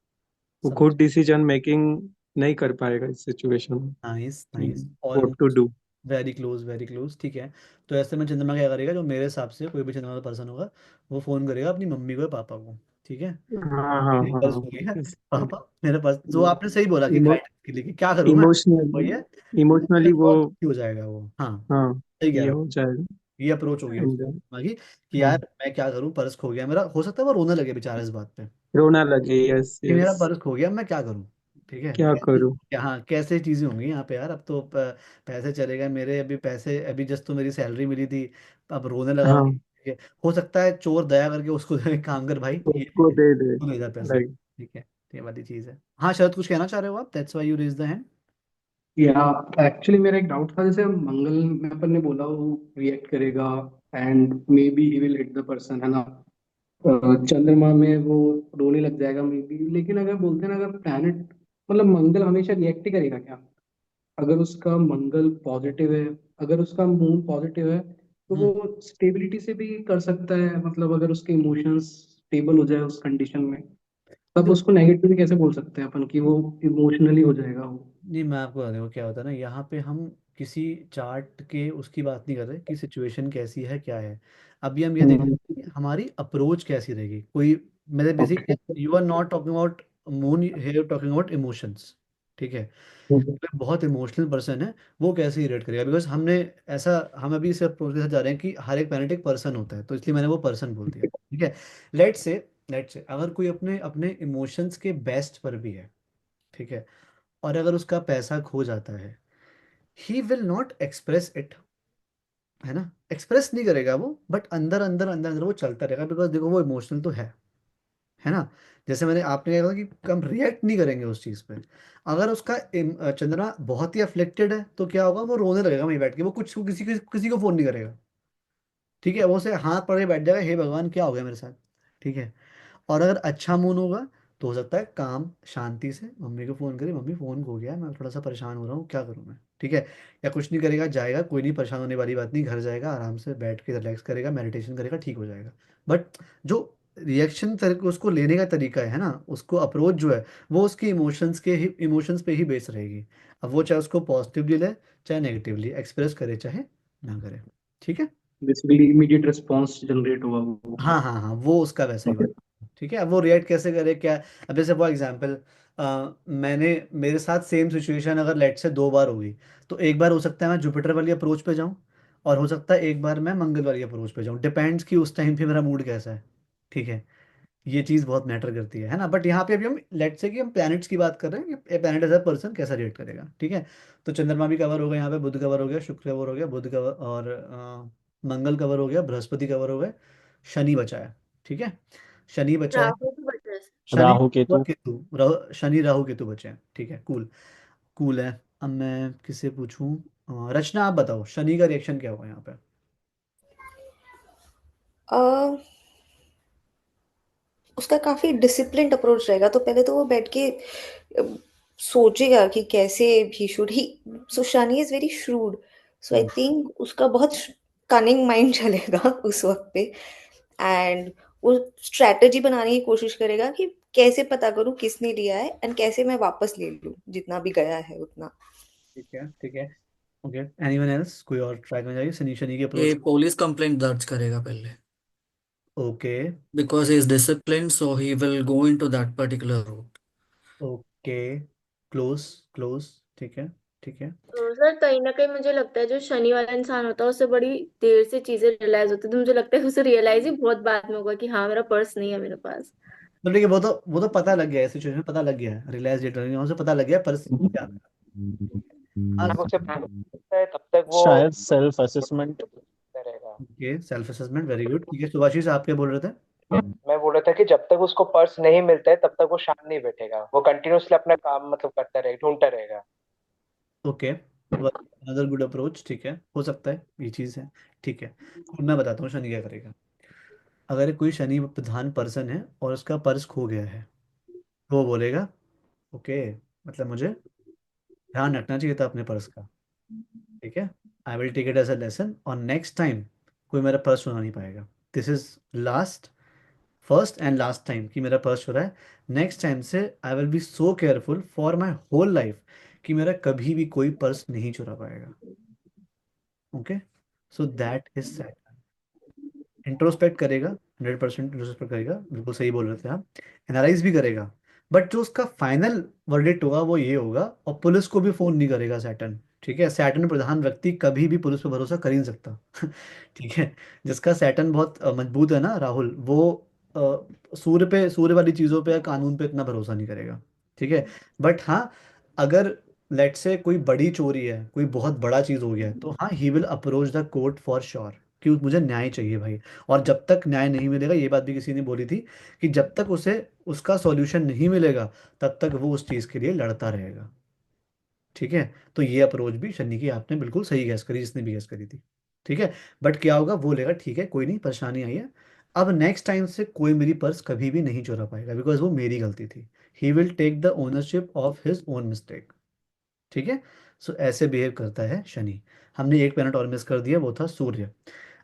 वो समझ। खुद डिसीजन मेकिंग नहीं कर पाएगा इस सिचुएशन में नाइस कि nice, what to almost. Do. Very close, very close, ठीक है। तो ऐसे में चंद्रमा क्या करेगा, जो मेरे हिसाब से कोई भी चंद्रमा का पर्सन होगा, वो फोन करेगा अपनी मम्मी को या पापा को। ठीक है, हाँ हाँ मेरे पास हाँ। हो गया पापा, मेरे पास, जो आपने सही बोला कि इमो, गाइड के लिए कि क्या करूँ मैं, इमोशनली वही है। इमोशनली वो, बहुत दुखी हो जाएगा वो, हाँ। हाँ, सही कह ये रहा हूँ। हो जाएगा। ये अप्रोच होगी एंड उसकी कि हाँ, यार मैं क्या करूँ, पर्स खो गया मेरा, हो सकता है वो रोने लगे बेचारा इस बात पे रोना लगे, यस कि मेरा यस, पर्स खो गया, मैं क्या करूँ। ठीक है, क्या कैसे, करूँ। हाँ कैसे चीज़ें होंगी यहाँ पे यार, अब तो पैसे चले गए मेरे, अभी पैसे, अभी जस्ट तो मेरी सैलरी मिली थी, अब रोने लगा भाई। हाँ, ठीक है, हो सकता है चोर दया करके उसको एक काम कर भाई, ये उसको दे दे, तू ले जा पैसे। लाइक। ठीक है, ये वाली चीज़ है। हाँ शरद, कुछ कहना चाह रहे हो आप, that's why you raise the hand. या एक्चुअली मेरा एक डाउट था, जैसे मंगल में अपन ने बोला वो रिएक्ट करेगा and may be he will hit the person, है ना। चंद्रमा में वो रोने लग जाएगा मे बी, लेकिन अगर बोलते हैं ना, अगर प्लैनेट मतलब मंगल हमेशा रिएक्ट ही करेगा क्या? अगर उसका मंगल पॉजिटिव है, अगर उसका मून पॉजिटिव है, तो हम्म। वो स्टेबिलिटी से भी कर सकता है, मतलब अगर उसके इमोशंस स्टेबल हो जाए उस कंडीशन में, तब देखो, उसको नेगेटिवली कैसे बोल सकते हैं अपन कि वो इमोशनली हो जाएगा वो? नहीं मैं आपको बता दूं क्या होता है ना, यहाँ पे हम किसी चार्ट के उसकी बात नहीं कर रहे कि सिचुएशन कैसी है क्या है। अभी हम ये देख हम्म। रहे हैं कि हमारी अप्रोच कैसी रहेगी, कोई, मेरे basic, okay. You are not talking about moon here, talking about emotions. ठीक है, कोई बहुत इमोशनल पर्सन है, वो कैसे रिलेट करेगा, बिकॉज हमने ऐसा, हम अभी इस अप्रोच के साथ जा रहे हैं कि हर एक प्लैनेट एक पर्सन होता है, तो इसलिए मैंने वो पर्सन बोल दिया। ठीक है, लेट्स से अगर कोई अपने अपने इमोशंस के बेस्ट पर भी है, ठीक है, और अगर उसका पैसा खो जाता है, he will not express it, है ना, एक्सप्रेस नहीं करेगा वो, बट अंदर अंदर अंदर अंदर वो चलता रहेगा, बिकॉज देखो वो इमोशनल तो है ना। जैसे मैंने आपने कहा कि हम रिएक्ट नहीं करेंगे उस चीज़ पे। अगर उसका चंद्रमा बहुत ही अफ्लिक्टेड है तो क्या होगा, वो रोने लगेगा वहीं बैठ के, वो कुछ किसी को फोन नहीं करेगा। ठीक है, वो से हाथ पकड़ के बैठ जाएगा, हे भगवान क्या हो गया मेरे साथ। ठीक है, और अगर अच्छा मून होगा तो हो सकता है काम शांति से मम्मी को फ़ोन करे, मम्मी फ़ोन खो गया है, मैं थोड़ा सा परेशान हो रहा हूँ, क्या करूँ मैं। ठीक है, या कुछ नहीं करेगा, जाएगा, कोई नहीं, परेशान होने वाली बात नहीं, घर जाएगा आराम से बैठ के रिलैक्स करेगा, मेडिटेशन करेगा, ठीक हो जाएगा। बट जो रिएक्शन तरीके, उसको लेने का तरीका है ना, उसको अप्रोच जो है, वो उसके इमोशंस पे ही बेस रहेगी। अब वो चाहे उसको पॉजिटिवली ले, चाहे नेगेटिवली एक्सप्रेस करे, चाहे ना करे। ठीक है, बेसिकली इमीडिएट रिस्पॉन्स जनरेट हुआ वो। हाँ हाँ हाँ, वो उसका वैसा ही ओके। बात। ठीक है, अब वो रिएक्ट कैसे करे क्या, अब जैसे फॉर एग्जांपल, मैंने, मेरे साथ सेम सिचुएशन अगर लेट से 2 बार होगी, तो एक बार हो सकता है मैं जुपिटर वाली अप्रोच पे जाऊं, और हो सकता है एक बार मैं मंगल वाली अप्रोच पे जाऊं, डिपेंड्स कि उस टाइम पे मेरा मूड कैसा है। ठीक है, ये चीज़ बहुत मैटर करती है ना। बट यहाँ पे अभी हम लेट से कि हम प्लैनेट्स की बात कर रहे हैं कि प्लैनेट एज अ पर्सन कैसा रिएक्ट करेगा। ठीक है, तो चंद्रमा भी कवर हो गया यहाँ पे, बुध कवर हो गया, शुक्र कवर हो गया, बुध कवर, और मंगल कवर हो गया, बृहस्पति कवर हो गए, शनि बचा है। ठीक है, शनि बचा है, राहु भी बचा है। शनि राहु और केतु। केतु, शनि राहु केतु बचे हैं। ठीक है, कूल, कूल है। अब मैं किससे पूछूं, रचना आप बताओ शनि का रिएक्शन क्या होगा यहाँ पे। अ, उसका काफी डिसिप्लिन्ड अप्रोच रहेगा, तो पहले तो वो बैठ के अ, सोचेगा कि कैसे भी should he, so Shani is very shrewd, so I hmm, think उसका बहुत कनिंग माइंड चलेगा उस वक्त पे। एंड वो स्ट्रैटेजी बनाने की कोशिश करेगा कि कैसे पता करूं किसने लिया है एंड कैसे मैं वापस ले लूं जितना भी गया है उतना। ठीक है, ठीक है, ओके। एनीवन एल्स, कोई और ट्राई करना चाहिए शनि, शनि की ये अप्रोच। पुलिस कंप्लेंट दर्ज करेगा पहले, okay, because he is disciplined, so he will go into that particular route. Okay, close, close, ठीक है, ठीक है। तो सर कहीं ना कहीं मुझे लगता है जो शनि वाला इंसान होता है उससे बड़ी देर से चीजें रियलाइज होती है, तो मुझे लगता है उसे रियलाइज ही बहुत बाद में होगा कि हाँ मेरा पर्स नहीं है मेरे पास। तो ठीक है, वो तो पता लग गया है, सिचुएशन में पता लग गया है, रिलायंस डेटा से पता लग गया है, पर क्या था। हाँ, जब उसे पता लगता है तब तक वो शायद सेल्फ असेसमेंट। रहेगा। Okay, self assessment, very good. ठीक है, सुभाषिस आप क्या बोल रहे थे। मैं बोल रहा था कि जब तक उसको पर्स नहीं मिलता है तब तक वो शांत नहीं बैठेगा, वो कंटिन्यूअसली अपना काम मतलब करता रहेगा, ढूंढता रहेगा। ओके, अनदर गुड अप्रोच, ठीक है, हो सकता है ये चीज़ है। ठीक है, मैं बताता हूँ शनि क्या करेगा। अगर कोई शनि प्रधान पर्सन है और उसका पर्स खो गया है, तो वो बोलेगा, ओके, मतलब मुझे ध्यान रखना चाहिए था अपने पर्स का। ठीक है, I will take it as a lesson, और नेक्स्ट टाइम कोई मेरा पर्स चुरा नहीं पाएगा। This is last, first and last time कि मेरा पर्स चुरा है। नेक्स्ट टाइम से I will be so careful for my whole life कि मेरा कभी भी कोई पर्स नहीं चुरा पाएगा। Okay, so that is set. Introspect करेगा, 100% इंट्रोस्पेक्ट करेगा, बिल्कुल सही बोल रहे थे आप। एनालाइज भी करेगा, बट जो उसका फाइनल वर्डिक्ट होगा वो ये होगा। और पुलिस को भी फोन नहीं करेगा सैटर्न। ठीक है, सैटर्न प्रधान व्यक्ति कभी भी पुलिस पे भरोसा कर ही नहीं सकता। ठीक है, जिसका सैटर्न बहुत मजबूत है ना, राहुल, वो सूर्य पे, सूर्य वाली चीज़ों पे या कानून पे इतना भरोसा नहीं करेगा। ठीक है, बट हाँ, अगर लेट से कोई बड़ी चोरी है, कोई बहुत बड़ा चीज़ हो गया है, तो हाँ, he will approach the court for sure कि मुझे न्याय चाहिए भाई। और जब तक न्याय नहीं मिलेगा, ये बात भी किसी ने बोली थी कि जब तक उसे उसका सॉल्यूशन नहीं मिलेगा तब तक वो उस चीज़ के लिए लड़ता रहेगा। ठीक है, तो ये अप्रोच भी शनि की आपने बिल्कुल सही गैस करी, जिसने भी गैस करी थी। ठीक है, बट क्या होगा, वो लेगा ठीक है कोई नहीं, परेशानी आई है, अब नेक्स्ट टाइम से कोई मेरी पर्स कभी भी नहीं चुरा पाएगा, बिकॉज वो मेरी गलती थी। He will take the ownership of his own mistake. ठीक है, सो ऐसे बिहेव करता है शनि। हमने एक प्लैनेट और मिस कर दिया, वो था सूर्य।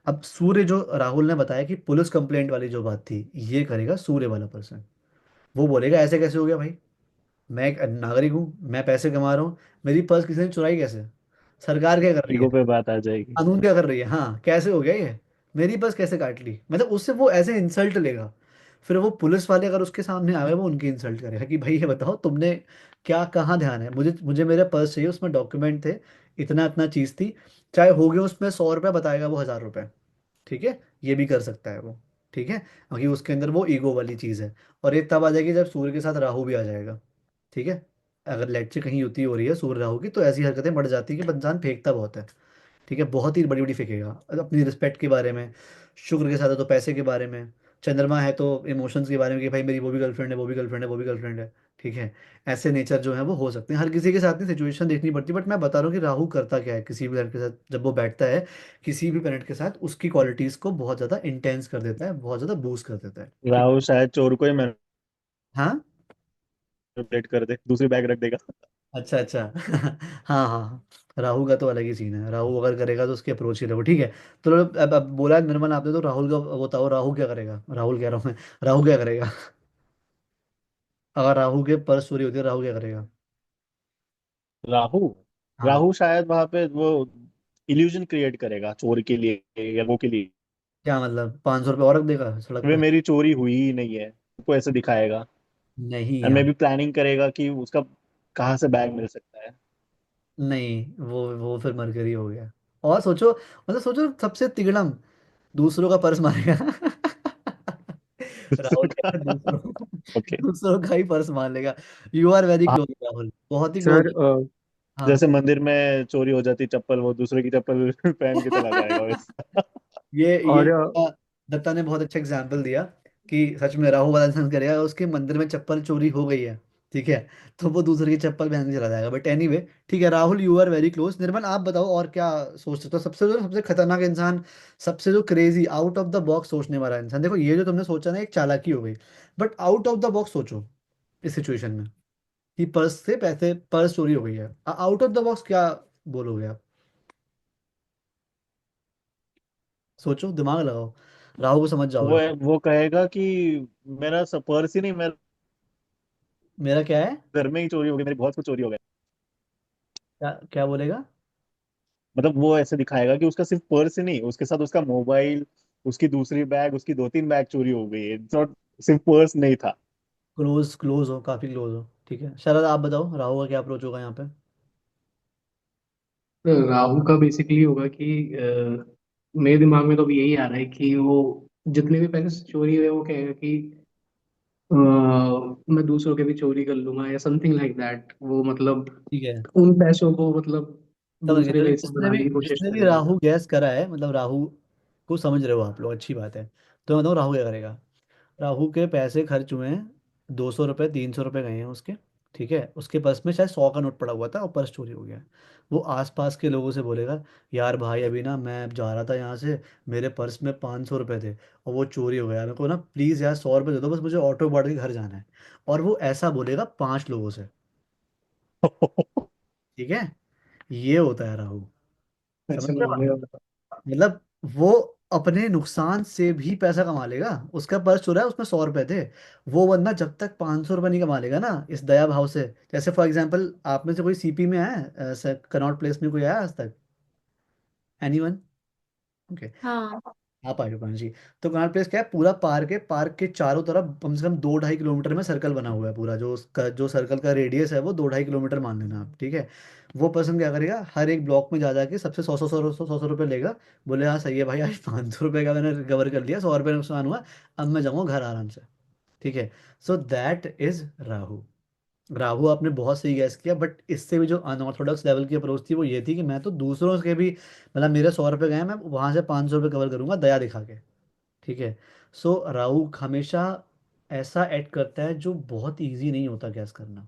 अब सूर्य, जो राहुल ने बताया कि पुलिस कंप्लेंट वाली जो बात थी, ये करेगा सूर्य वाला पर्सन। वो बोलेगा ऐसे कैसे हो गया भाई, मैं एक नागरिक हूँ, मैं पैसे कमा रहा हूँ, मेरी पर्स किसी ने चुराई कैसे, सरकार क्या कर रही है, ईगो पे बात आ जाएगी। कानून क्या कर रही है, हाँ कैसे हो गया ये, मेरी पर्स कैसे काट ली, मतलब उससे वो ऐसे इंसल्ट लेगा। फिर वो पुलिस वाले अगर उसके सामने आ गए, वो उनकी इंसल्ट करेगा कि भाई ये बताओ तुमने क्या, कहाँ ध्यान है, मुझे मुझे मेरा पर्स चाहिए, उसमें डॉक्यूमेंट थे, इतना इतना चीज़ थी, चाहे हो गया उसमें 100 रुपये, बताएगा वो 1000 रुपये। ठीक है, ये भी कर सकता है वो। ठीक है, क्योंकि उसके अंदर वो ईगो वाली चीज़ है। और ये तब आ जाएगी जब सूर्य के साथ राहु भी आ जाएगा। ठीक है, अगर लेट से कहीं युति हो रही है सूर्य राहु की, तो ऐसी हरकतें बढ़ जाती है कि इंसान फेंकता बहुत है। ठीक है, बहुत ही बड़ी बड़ी फेंकेगा, अपनी रिस्पेक्ट के बारे में। शुक्र के साथ है तो पैसे के बारे में। चंद्रमा है तो इमोशंस के बारे में कि भाई मेरी वो भी गर्लफ्रेंड है, वो भी गर्लफ्रेंड है, वो भी गर्लफ्रेंड है। ठीक है, ऐसे नेचर जो है वो हो सकते हैं, हर किसी के साथ नहीं, सिचुएशन देखनी पड़ती है। बट मैं बता रहा हूँ कि राहु करता क्या है किसी भी प्लेनेट के साथ, जब वो बैठता है किसी भी प्लेनेट के साथ, उसकी क्वालिटीज को बहुत ज़्यादा इंटेंस कर देता है, बहुत ज़्यादा बूस्ट कर देता है। ठीक। राहुल शायद चोर को ही हाँ, मैनिपुलेट कर दे, दूसरी बैग रख देगा। अच्छा अच्छा। हाँ हाँ हाँ। राहुल का तो अलग ही सीन है, राहुल अगर करेगा तो उसकी अप्रोच ही रहो। ठीक है, तो अब बोला है निर्मल आपने, तो राहुल का वो बताओ, राहुल क्या करेगा, राहुल कह रहा हूँ मैं, राहुल क्या करेगा। अगर राहुल के पर्स चोरी होती है, राहुल क्या करेगा। राहु हाँ, राहु शायद वहां पे वो इल्यूजन क्रिएट करेगा चोर के लिए या वो के लिए। क्या मतलब 500 रुपये और रख देगा सड़क वे पे। मेरी चोरी हुई ही नहीं है, वो ऐसे दिखाएगा। नहीं एंड मे यार, बी प्लानिंग करेगा कि उसका कहाँ से बैग मिल सकता है। नहीं, वो फिर मरकरी हो गया। और सोचो, मतलब सोचो सबसे तिगड़म, दूसरों का पर्स मारेगा। राहुल क्या है, दूसरों ओके। दूसरों का ही पर्स मार लेगा। You are very close Rahul, बहुत ही क्लोज। सर हाँ, जैसे मंदिर में चोरी हो जाती चप्पल, वो दूसरे की चप्पल पहन के चला जाएगा वैसे। ये और दत्ता ने बहुत अच्छा एग्जाम्पल दिया कि सच में राहु वाला इंसान करेगा, उसके मंदिर में चप्पल चोरी हो गई है। ठीक है, तो वो दूसरे की चप्पल पहन के चला जाएगा, बट एनीवे ठीक है Rahul, you are very close. Nirmal आप बताओ और क्या सोच सकते हो, सबसे खतरनाक इंसान, सबसे जो crazy out of the box सोचने वाला इंसान। देखो ये जो तुमने सोचा ना, एक चालाकी हो गई, but out of the box सोचो इस सिचुएशन में कि पर्स से पैसे, पर्स चोरी हो गई है, आउट ऑफ द बॉक्स क्या बोलोगे आप, सोचो, दिमाग लगाओ, राहु को समझ जाओगे। वो कहेगा कि मेरा पर्स ही नहीं, मेरे मेरा क्या है, घर में ही चोरी हो गई, मेरे बहुत कुछ चोरी हो गया। क्या क्या बोलेगा। मतलब वो ऐसे दिखाएगा कि उसका सिर्फ पर्स ही नहीं, उसके साथ उसका मोबाइल, उसकी दूसरी बैग, उसकी दो तीन बैग चोरी हो गई है। इट्स नॉट सिर्फ पर्स नहीं था। क्लोज क्लोज हो, काफी क्लोज हो। ठीक है, शरद आप बताओ राहुल का क्या अप्रोच होगा यहाँ पे। तो राहु का बेसिकली होगा कि मेरे दिमाग में तो अभी यही आ रहा है कि वो जितने भी पैसे चोरी हुए वो कहेगा कि मैं दूसरों के भी चोरी कर लूंगा या समथिंग लाइक दैट। वो मतलब ठीक है, उन पैसों को मतलब समझ गए, दूसरे तो का हिस्सा जिसने भी बनाने की कोशिश जिसने भी करेगा। राहु गैस करा है, मतलब राहु को समझ रहे हो आप लोग, अच्छी बात है। तो मैं बताऊँ राहु क्या करेगा। राहु के पैसे खर्च हुए हैं, 200 रुपये, 300 रुपये गए हैं उसके। ठीक है, उसके पर्स में शायद 100 का नोट पड़ा हुआ था और पर्स चोरी हो गया। वो आसपास के लोगों से बोलेगा, यार भाई अभी ना मैं जा रहा था यहाँ से, मेरे पर्स में 500 रुपये थे और वो चोरी हो गया, मेरे को ना प्लीज़ यार 100 रुपये दे दो, बस मुझे ऑटो पकड़ के घर जाना है। और वो ऐसा बोलेगा 5 लोगों से। ठीक है, ये होता है राहु। समझ ऐसे रहे हो मान आप? लिया। मतलब वो अपने नुकसान से भी पैसा कमा लेगा। उसका पर्स चुरा है, उसमें 100 रुपए थे, वो बंदा जब तक 500 रुपये नहीं कमा लेगा ना इस दया भाव से। जैसे फॉर एग्जाम्पल, आप में से कोई सीपी में आया है, कनॉट प्लेस में कोई आया आज तक? एनीवन? ओके, हाँ। आप आगे पान जी। तो कनाट प्लेस क्या है, पूरा पार्क है, पार्क के चारों तरफ कम से कम 2-2.5 किलोमीटर में सर्कल बना हुआ है पूरा, जो उसका जो सर्कल का रेडियस है वो 2-2.5 किलोमीटर मान लेना आप, ठीक है। वो पर्सन क्या करेगा, हर एक ब्लॉक में जा जाके सबसे 100-100 रुपये लेगा। बोले हाँ सही है भाई, आज 500 रुपये का मैंने रिकवर कर लिया, 100 रुपये नुकसान हुआ, अब मैं जाऊँगा घर आराम से। ठीक है। सो दैट इज राहु। राहु आपने बहुत सही गैस किया, बट इससे भी जो अनऑर्थोडॉक्स लेवल की अप्रोच थी वो ये थी कि मैं तो दूसरों के भी, मतलब मेरे 100 रुपये गए, मैं वहां से 500 रुपये कवर करूंगा दया दिखा के। ठीक है। सो राहु हमेशा ऐसा ऐड करता है जो बहुत इजी नहीं होता गैस करना।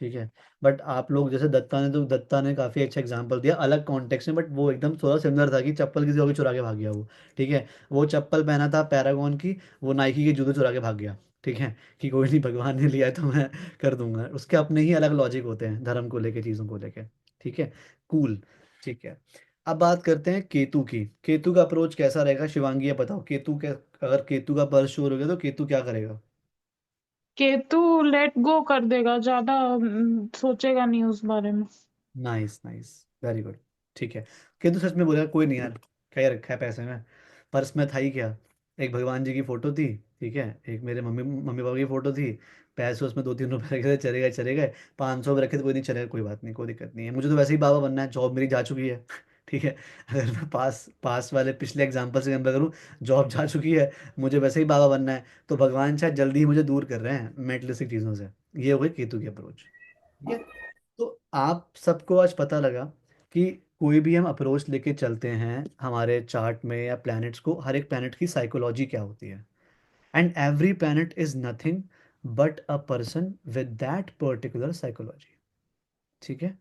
ठीक है। बट आप लोग जैसे दत्ता ने काफी अच्छा एग्जांपल दिया अलग कॉन्टेक्स्ट में, बट वो एकदम थोड़ा सिमिलर था कि चप्पल किसी और की चुरा के भाग गया वो। ठीक है। वो चप्पल पहना था पैरागॉन की, वो नाइकी के जूते चुरा के भाग गया। ठीक है, कि कोई नहीं, भगवान ने लिया है तो मैं कर दूंगा। उसके अपने ही अलग लॉजिक होते हैं धर्म को लेके, चीजों को लेके। ठीक है। कूल। ठीक है। अब बात करते हैं केतु की। केतु का अप्रोच कैसा रहेगा शिवांगी, ये बताओ। केतु के, अगर केतु का पर्स शोर हो गया तो केतु क्या करेगा? केतु लेट गो कर देगा, ज्यादा सोचेगा नहीं उस बारे में। Nice nice, very good. ठीक है। किंतु सच में बोलेगा कोई नहीं यार, क्या ही रखा है पैसे में, पर्स में था ही क्या, एक भगवान जी की फोटो थी, ठीक है, एक मेरे मम्मी मम्मी पापा की फोटो थी, पैसे उसमें 2-3 रुपए रखे थे, चले गए चले गए। 500 भी रखे थे, कोई नहीं, चलेगा, कोई बात नहीं, कोई दिक्कत नहीं है, मुझे तो वैसे ही बाबा बनना है, जॉब मेरी जा चुकी है। ठीक है। अगर मैं पास पास वाले पिछले एग्जाम्पल से कंपेयर करूँ, जॉब जा चुकी है, मुझे वैसे ही बाबा बनना है, तो भगवान शायद जल्दी ही मुझे दूर कर रहे हैं मेटलिस्टिक चीज़ों से। ये हो गई केतु की अप्रोच। ठीक है। तो आप सबको आज पता लगा कि कोई भी हम अप्रोच लेके चलते हैं हमारे चार्ट में या प्लैनेट्स को, हर एक प्लैनेट की साइकोलॉजी क्या होती है। And every planet is nothing but a person with that particular psychology. ठीक है।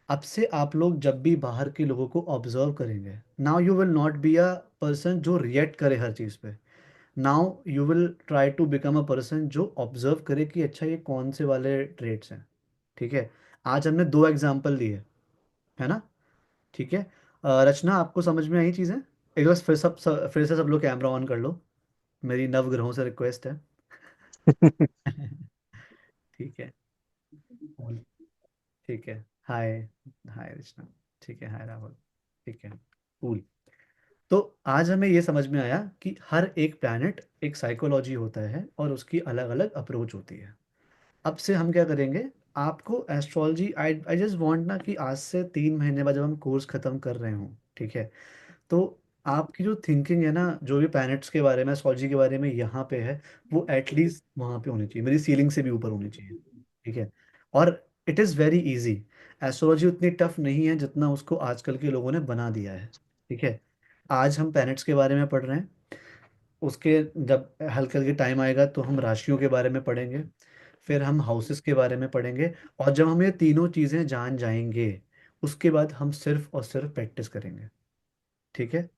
अब से आप लोग जब भी बाहर के लोगों को ऑब्जर्व करेंगे, now you will not be a person जो रिएक्ट करे हर चीज़ पे। Now you will try to become a person जो ऑब्जर्व करे कि अच्छा ये कौन से वाले ट्रेट्स हैं। ठीक है। आज हमने 2 एग्जाम्पल दिए, है ना? ठीक है। रचना, आपको समझ में आई चीज़ें? एक बार फिर से सब लोग कैमरा ऑन कर लो, मेरी नवग्रहों से रिक्वेस्ट है। ठीक है। Cool। ठीक है। हाय। हाय रचना। ठीक है, हाय राहुल। ठीक है। कूल। तो आज हमें ये समझ में आया कि हर एक प्लैनेट एक साइकोलॉजी होता है और उसकी अलग अलग अप्रोच होती है। अब से हम क्या करेंगे, आपको astrology, I I just want ना कि आज से 3 महीने बाद जब हम कोर्स खत्म कर रहे हों, ठीक है, तो आपकी जो थिंकिंग है ना, जो भी प्लैनेट्स के बारे में, एस्ट्रोलॉजी के बारे में यहाँ पे है, वो एटलीस्ट वहाँ पे होनी चाहिए, मेरी सीलिंग से भी ऊपर होनी चाहिए। ठीक है। और it is very easy. Astrology उतनी टफ नहीं है जितना उसको आजकल के लोगों ने बना दिया है। ठीक है। आज हम प्लैनेट्स के बारे में पढ़ रहे हैं, उसके जब हल्के हल्के टाइम आएगा तो हम राशियों के बारे में पढ़ेंगे, फिर हम हाउसेस के बारे में पढ़ेंगे। और जब हम ये तीनों चीज़ें जान जाएंगे, उसके बाद हम सिर्फ और सिर्फ प्रैक्टिस करेंगे। ठीक है।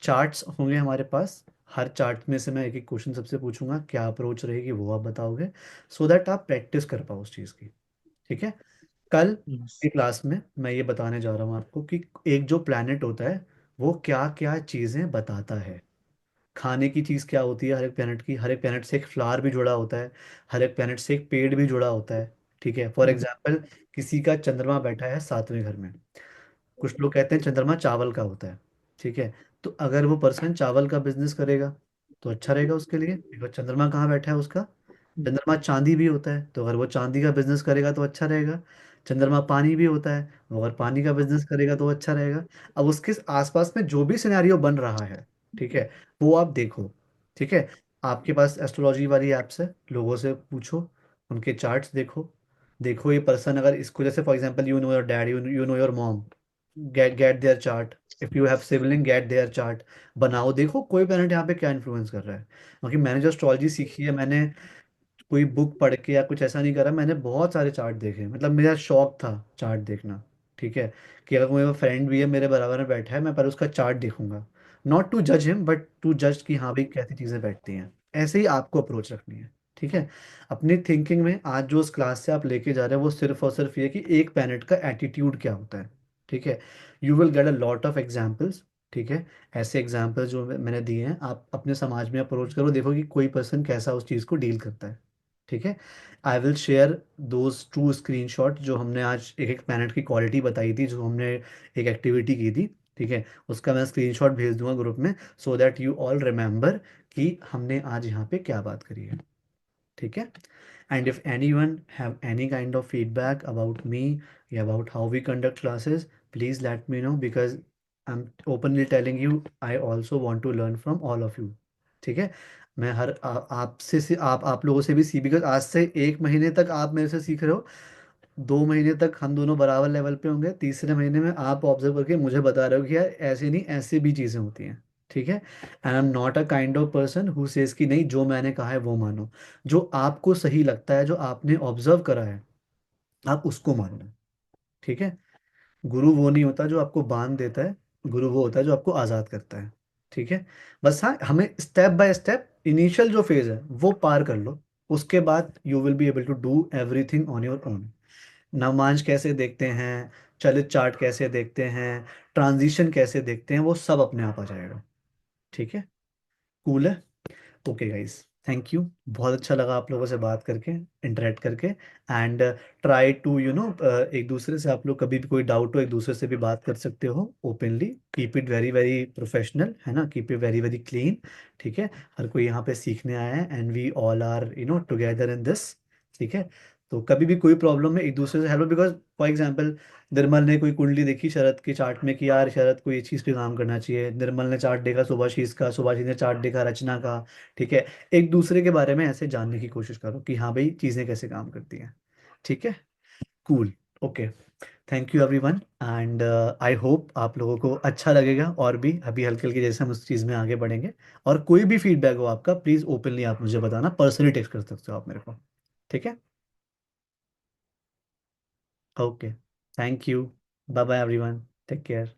चार्ट्स होंगे हमारे पास, हर चार्ट में से मैं एक एक क्वेश्चन सबसे पूछूंगा, क्या अप्रोच रहेगी वो आप बताओगे, सो दैट आप प्रैक्टिस कर पाओ उस चीज़ की। ठीक है। कल Yes. की क्लास में मैं ये बताने जा रहा हूँ आपको कि एक जो प्लैनेट होता है वो क्या क्या चीज़ें बताता है। खाने की चीज़ क्या होती है हर एक प्लैनेट की, हर एक प्लैनेट से एक फ्लावर भी जुड़ा होता है, हर एक प्लैनेट से एक पेड़ भी जुड़ा होता है। ठीक है। फॉर एग्जाम्पल, किसी का चंद्रमा बैठा है 7वें घर में, कुछ लोग कहते हैं चंद्रमा चावल का होता है। ठीक है। तो अगर वो पर्सन चावल का बिजनेस करेगा तो अच्छा रहेगा उसके लिए, बिकॉज चंद्रमा कहाँ बैठा है उसका, चंद्रमा चांदी भी होता है, तो अगर वो चांदी का बिजनेस करेगा तो अच्छा रहेगा। चंद्रमा पानी भी होता है, वो अगर पानी का बिजनेस करेगा तो अच्छा रहेगा। अब उसके आसपास में जो भी सिनेरियो बन रहा है, ठीक है, वो आप देखो। ठीक है। आपके पास एस्ट्रोलॉजी वाली एप्स है, लोगों से पूछो, उनके चार्ट्स देखो। देखो ये पर्सन अगर इसको, जैसे for example you know your dad, you know your mom, get their chart. If you have sibling, get their chart. बनाओ, देखो कोई प्लैनेट यहाँ पे क्या इन्फ्लुएंस कर रहा है। क्योंकि मैंने जो एस्ट्रोलॉजी सीखी है, मैंने कोई बुक पढ़ के या कुछ ऐसा नहीं करा, मैंने बहुत सारे चार्ट देखे, मतलब मेरा शौक था चार्ट देखना। ठीक है। कि अगर कोई फ्रेंड भी है मेरे बराबर में बैठा है, मैं पर उसका चार्ट देखूंगा, नॉट टू जज हिम बट टू जज कि हाँ भाई कैसी चीज़ें बैठती हैं। ऐसे ही आपको अप्रोच रखनी है। ठीक है। ठीक है। अपनी थिंकिंग में आज जो उस क्लास से आप लेके जा रहे हैं वो सिर्फ और सिर्फ ये कि एक प्लैनेट का एटीट्यूड क्या होता है। ठीक है। You will get a lot of examples. ठीक है। ऐसे एग्जाम्पल्स जो मैंने दिए हैं आप अपने समाज में अप्रोच करो, देखो कि कोई पर्सन कैसा उस चीज़ को डील करता है। ठीक है। I will share those two screenshot जो हमने आज एक एक प्लैनेट की क्वालिटी बताई थी, जो हमने एक एक्टिविटी की थी। ठीक है। उसका मैं स्क्रीनशॉट भेज दूंगा ग्रुप में, सो दैट यू ऑल रिमेंबर कि हमने आज यहाँ पे क्या बात करी है। ठीक है। And if any one have any kind of feedback about me या about how we conduct classes, please let me know, because I am openly telling you I also want to learn from all of you. ठीक है। मैं आपसे आप लोगों से भी because आज से 1 महीने तक आप मेरे से सीख रहे हो, 2 महीने तक हम दोनों बराबर लेवल पे होंगे, तीसरे महीने में आप ऑब्जर्व करके मुझे बता रहे हो कि यार ऐसे नहीं, ऐसे भी चीज़ें होती हैं। ठीक है। And I am not a kind of person who says कि नहीं जो मैंने कहा है वो मानो। जो आपको सही लगता है, जो आपने ऑब्जर्व करा है, आप उसको मानो। ठीक है। गुरु वो नहीं होता जो आपको बांध देता है, गुरु वो होता है जो आपको आज़ाद करता है। ठीक है। बस हाँ, हमें स्टेप बाय स्टेप इनिशियल जो फेज है वो पार कर लो, उसके बाद you will be able to do everything on your own. नवमांश कैसे देखते हैं, चलित चार्ट कैसे देखते हैं, ट्रांजिशन कैसे देखते हैं, वो सब अपने आप आ जाएगा। ठीक है। कूल है। Okay guys, thank you. बहुत अच्छा लगा आप लोगों से बात करके, इंटरेक्ट करके। एंड ट्राई टू एक दूसरे से, आप लोग कभी भी कोई डाउट हो एक दूसरे से भी बात कर सकते हो openly. Keep it very very professional, है ना, keep it very very clean. ठीक है। हर कोई यहाँ पे सीखने आया है and we all are together in this. ठीक है। तो कभी भी कोई प्रॉब्लम है एक दूसरे से हेल्प, बिकॉज फॉर एग्जाम्पल निर्मल ने कोई कुंडली देखी शरद के चार्ट में कि यार शरद को ये चीज़ पे काम करना चाहिए, निर्मल ने चार्ट देखा सुभाषीष का, सुभाषीष ने चार्ट देखा रचना का। ठीक है। एक दूसरे के बारे में ऐसे जानने की कोशिश करो कि हाँ भाई चीज़ें कैसे काम करती हैं। ठीक है। Cool. Okay. Thank you everyone, and I hope आप लोगों को अच्छा लगेगा और भी अभी हल्के हल्के जैसे हम उस चीज़ में आगे बढ़ेंगे। और कोई भी फीडबैक हो आपका, प्लीज़ ओपनली आप मुझे बताना, पर्सनली टेक्स्ट कर सकते हो आप मेरे को। ठीक है। Okay. Thank you. Bye bye everyone. Take care.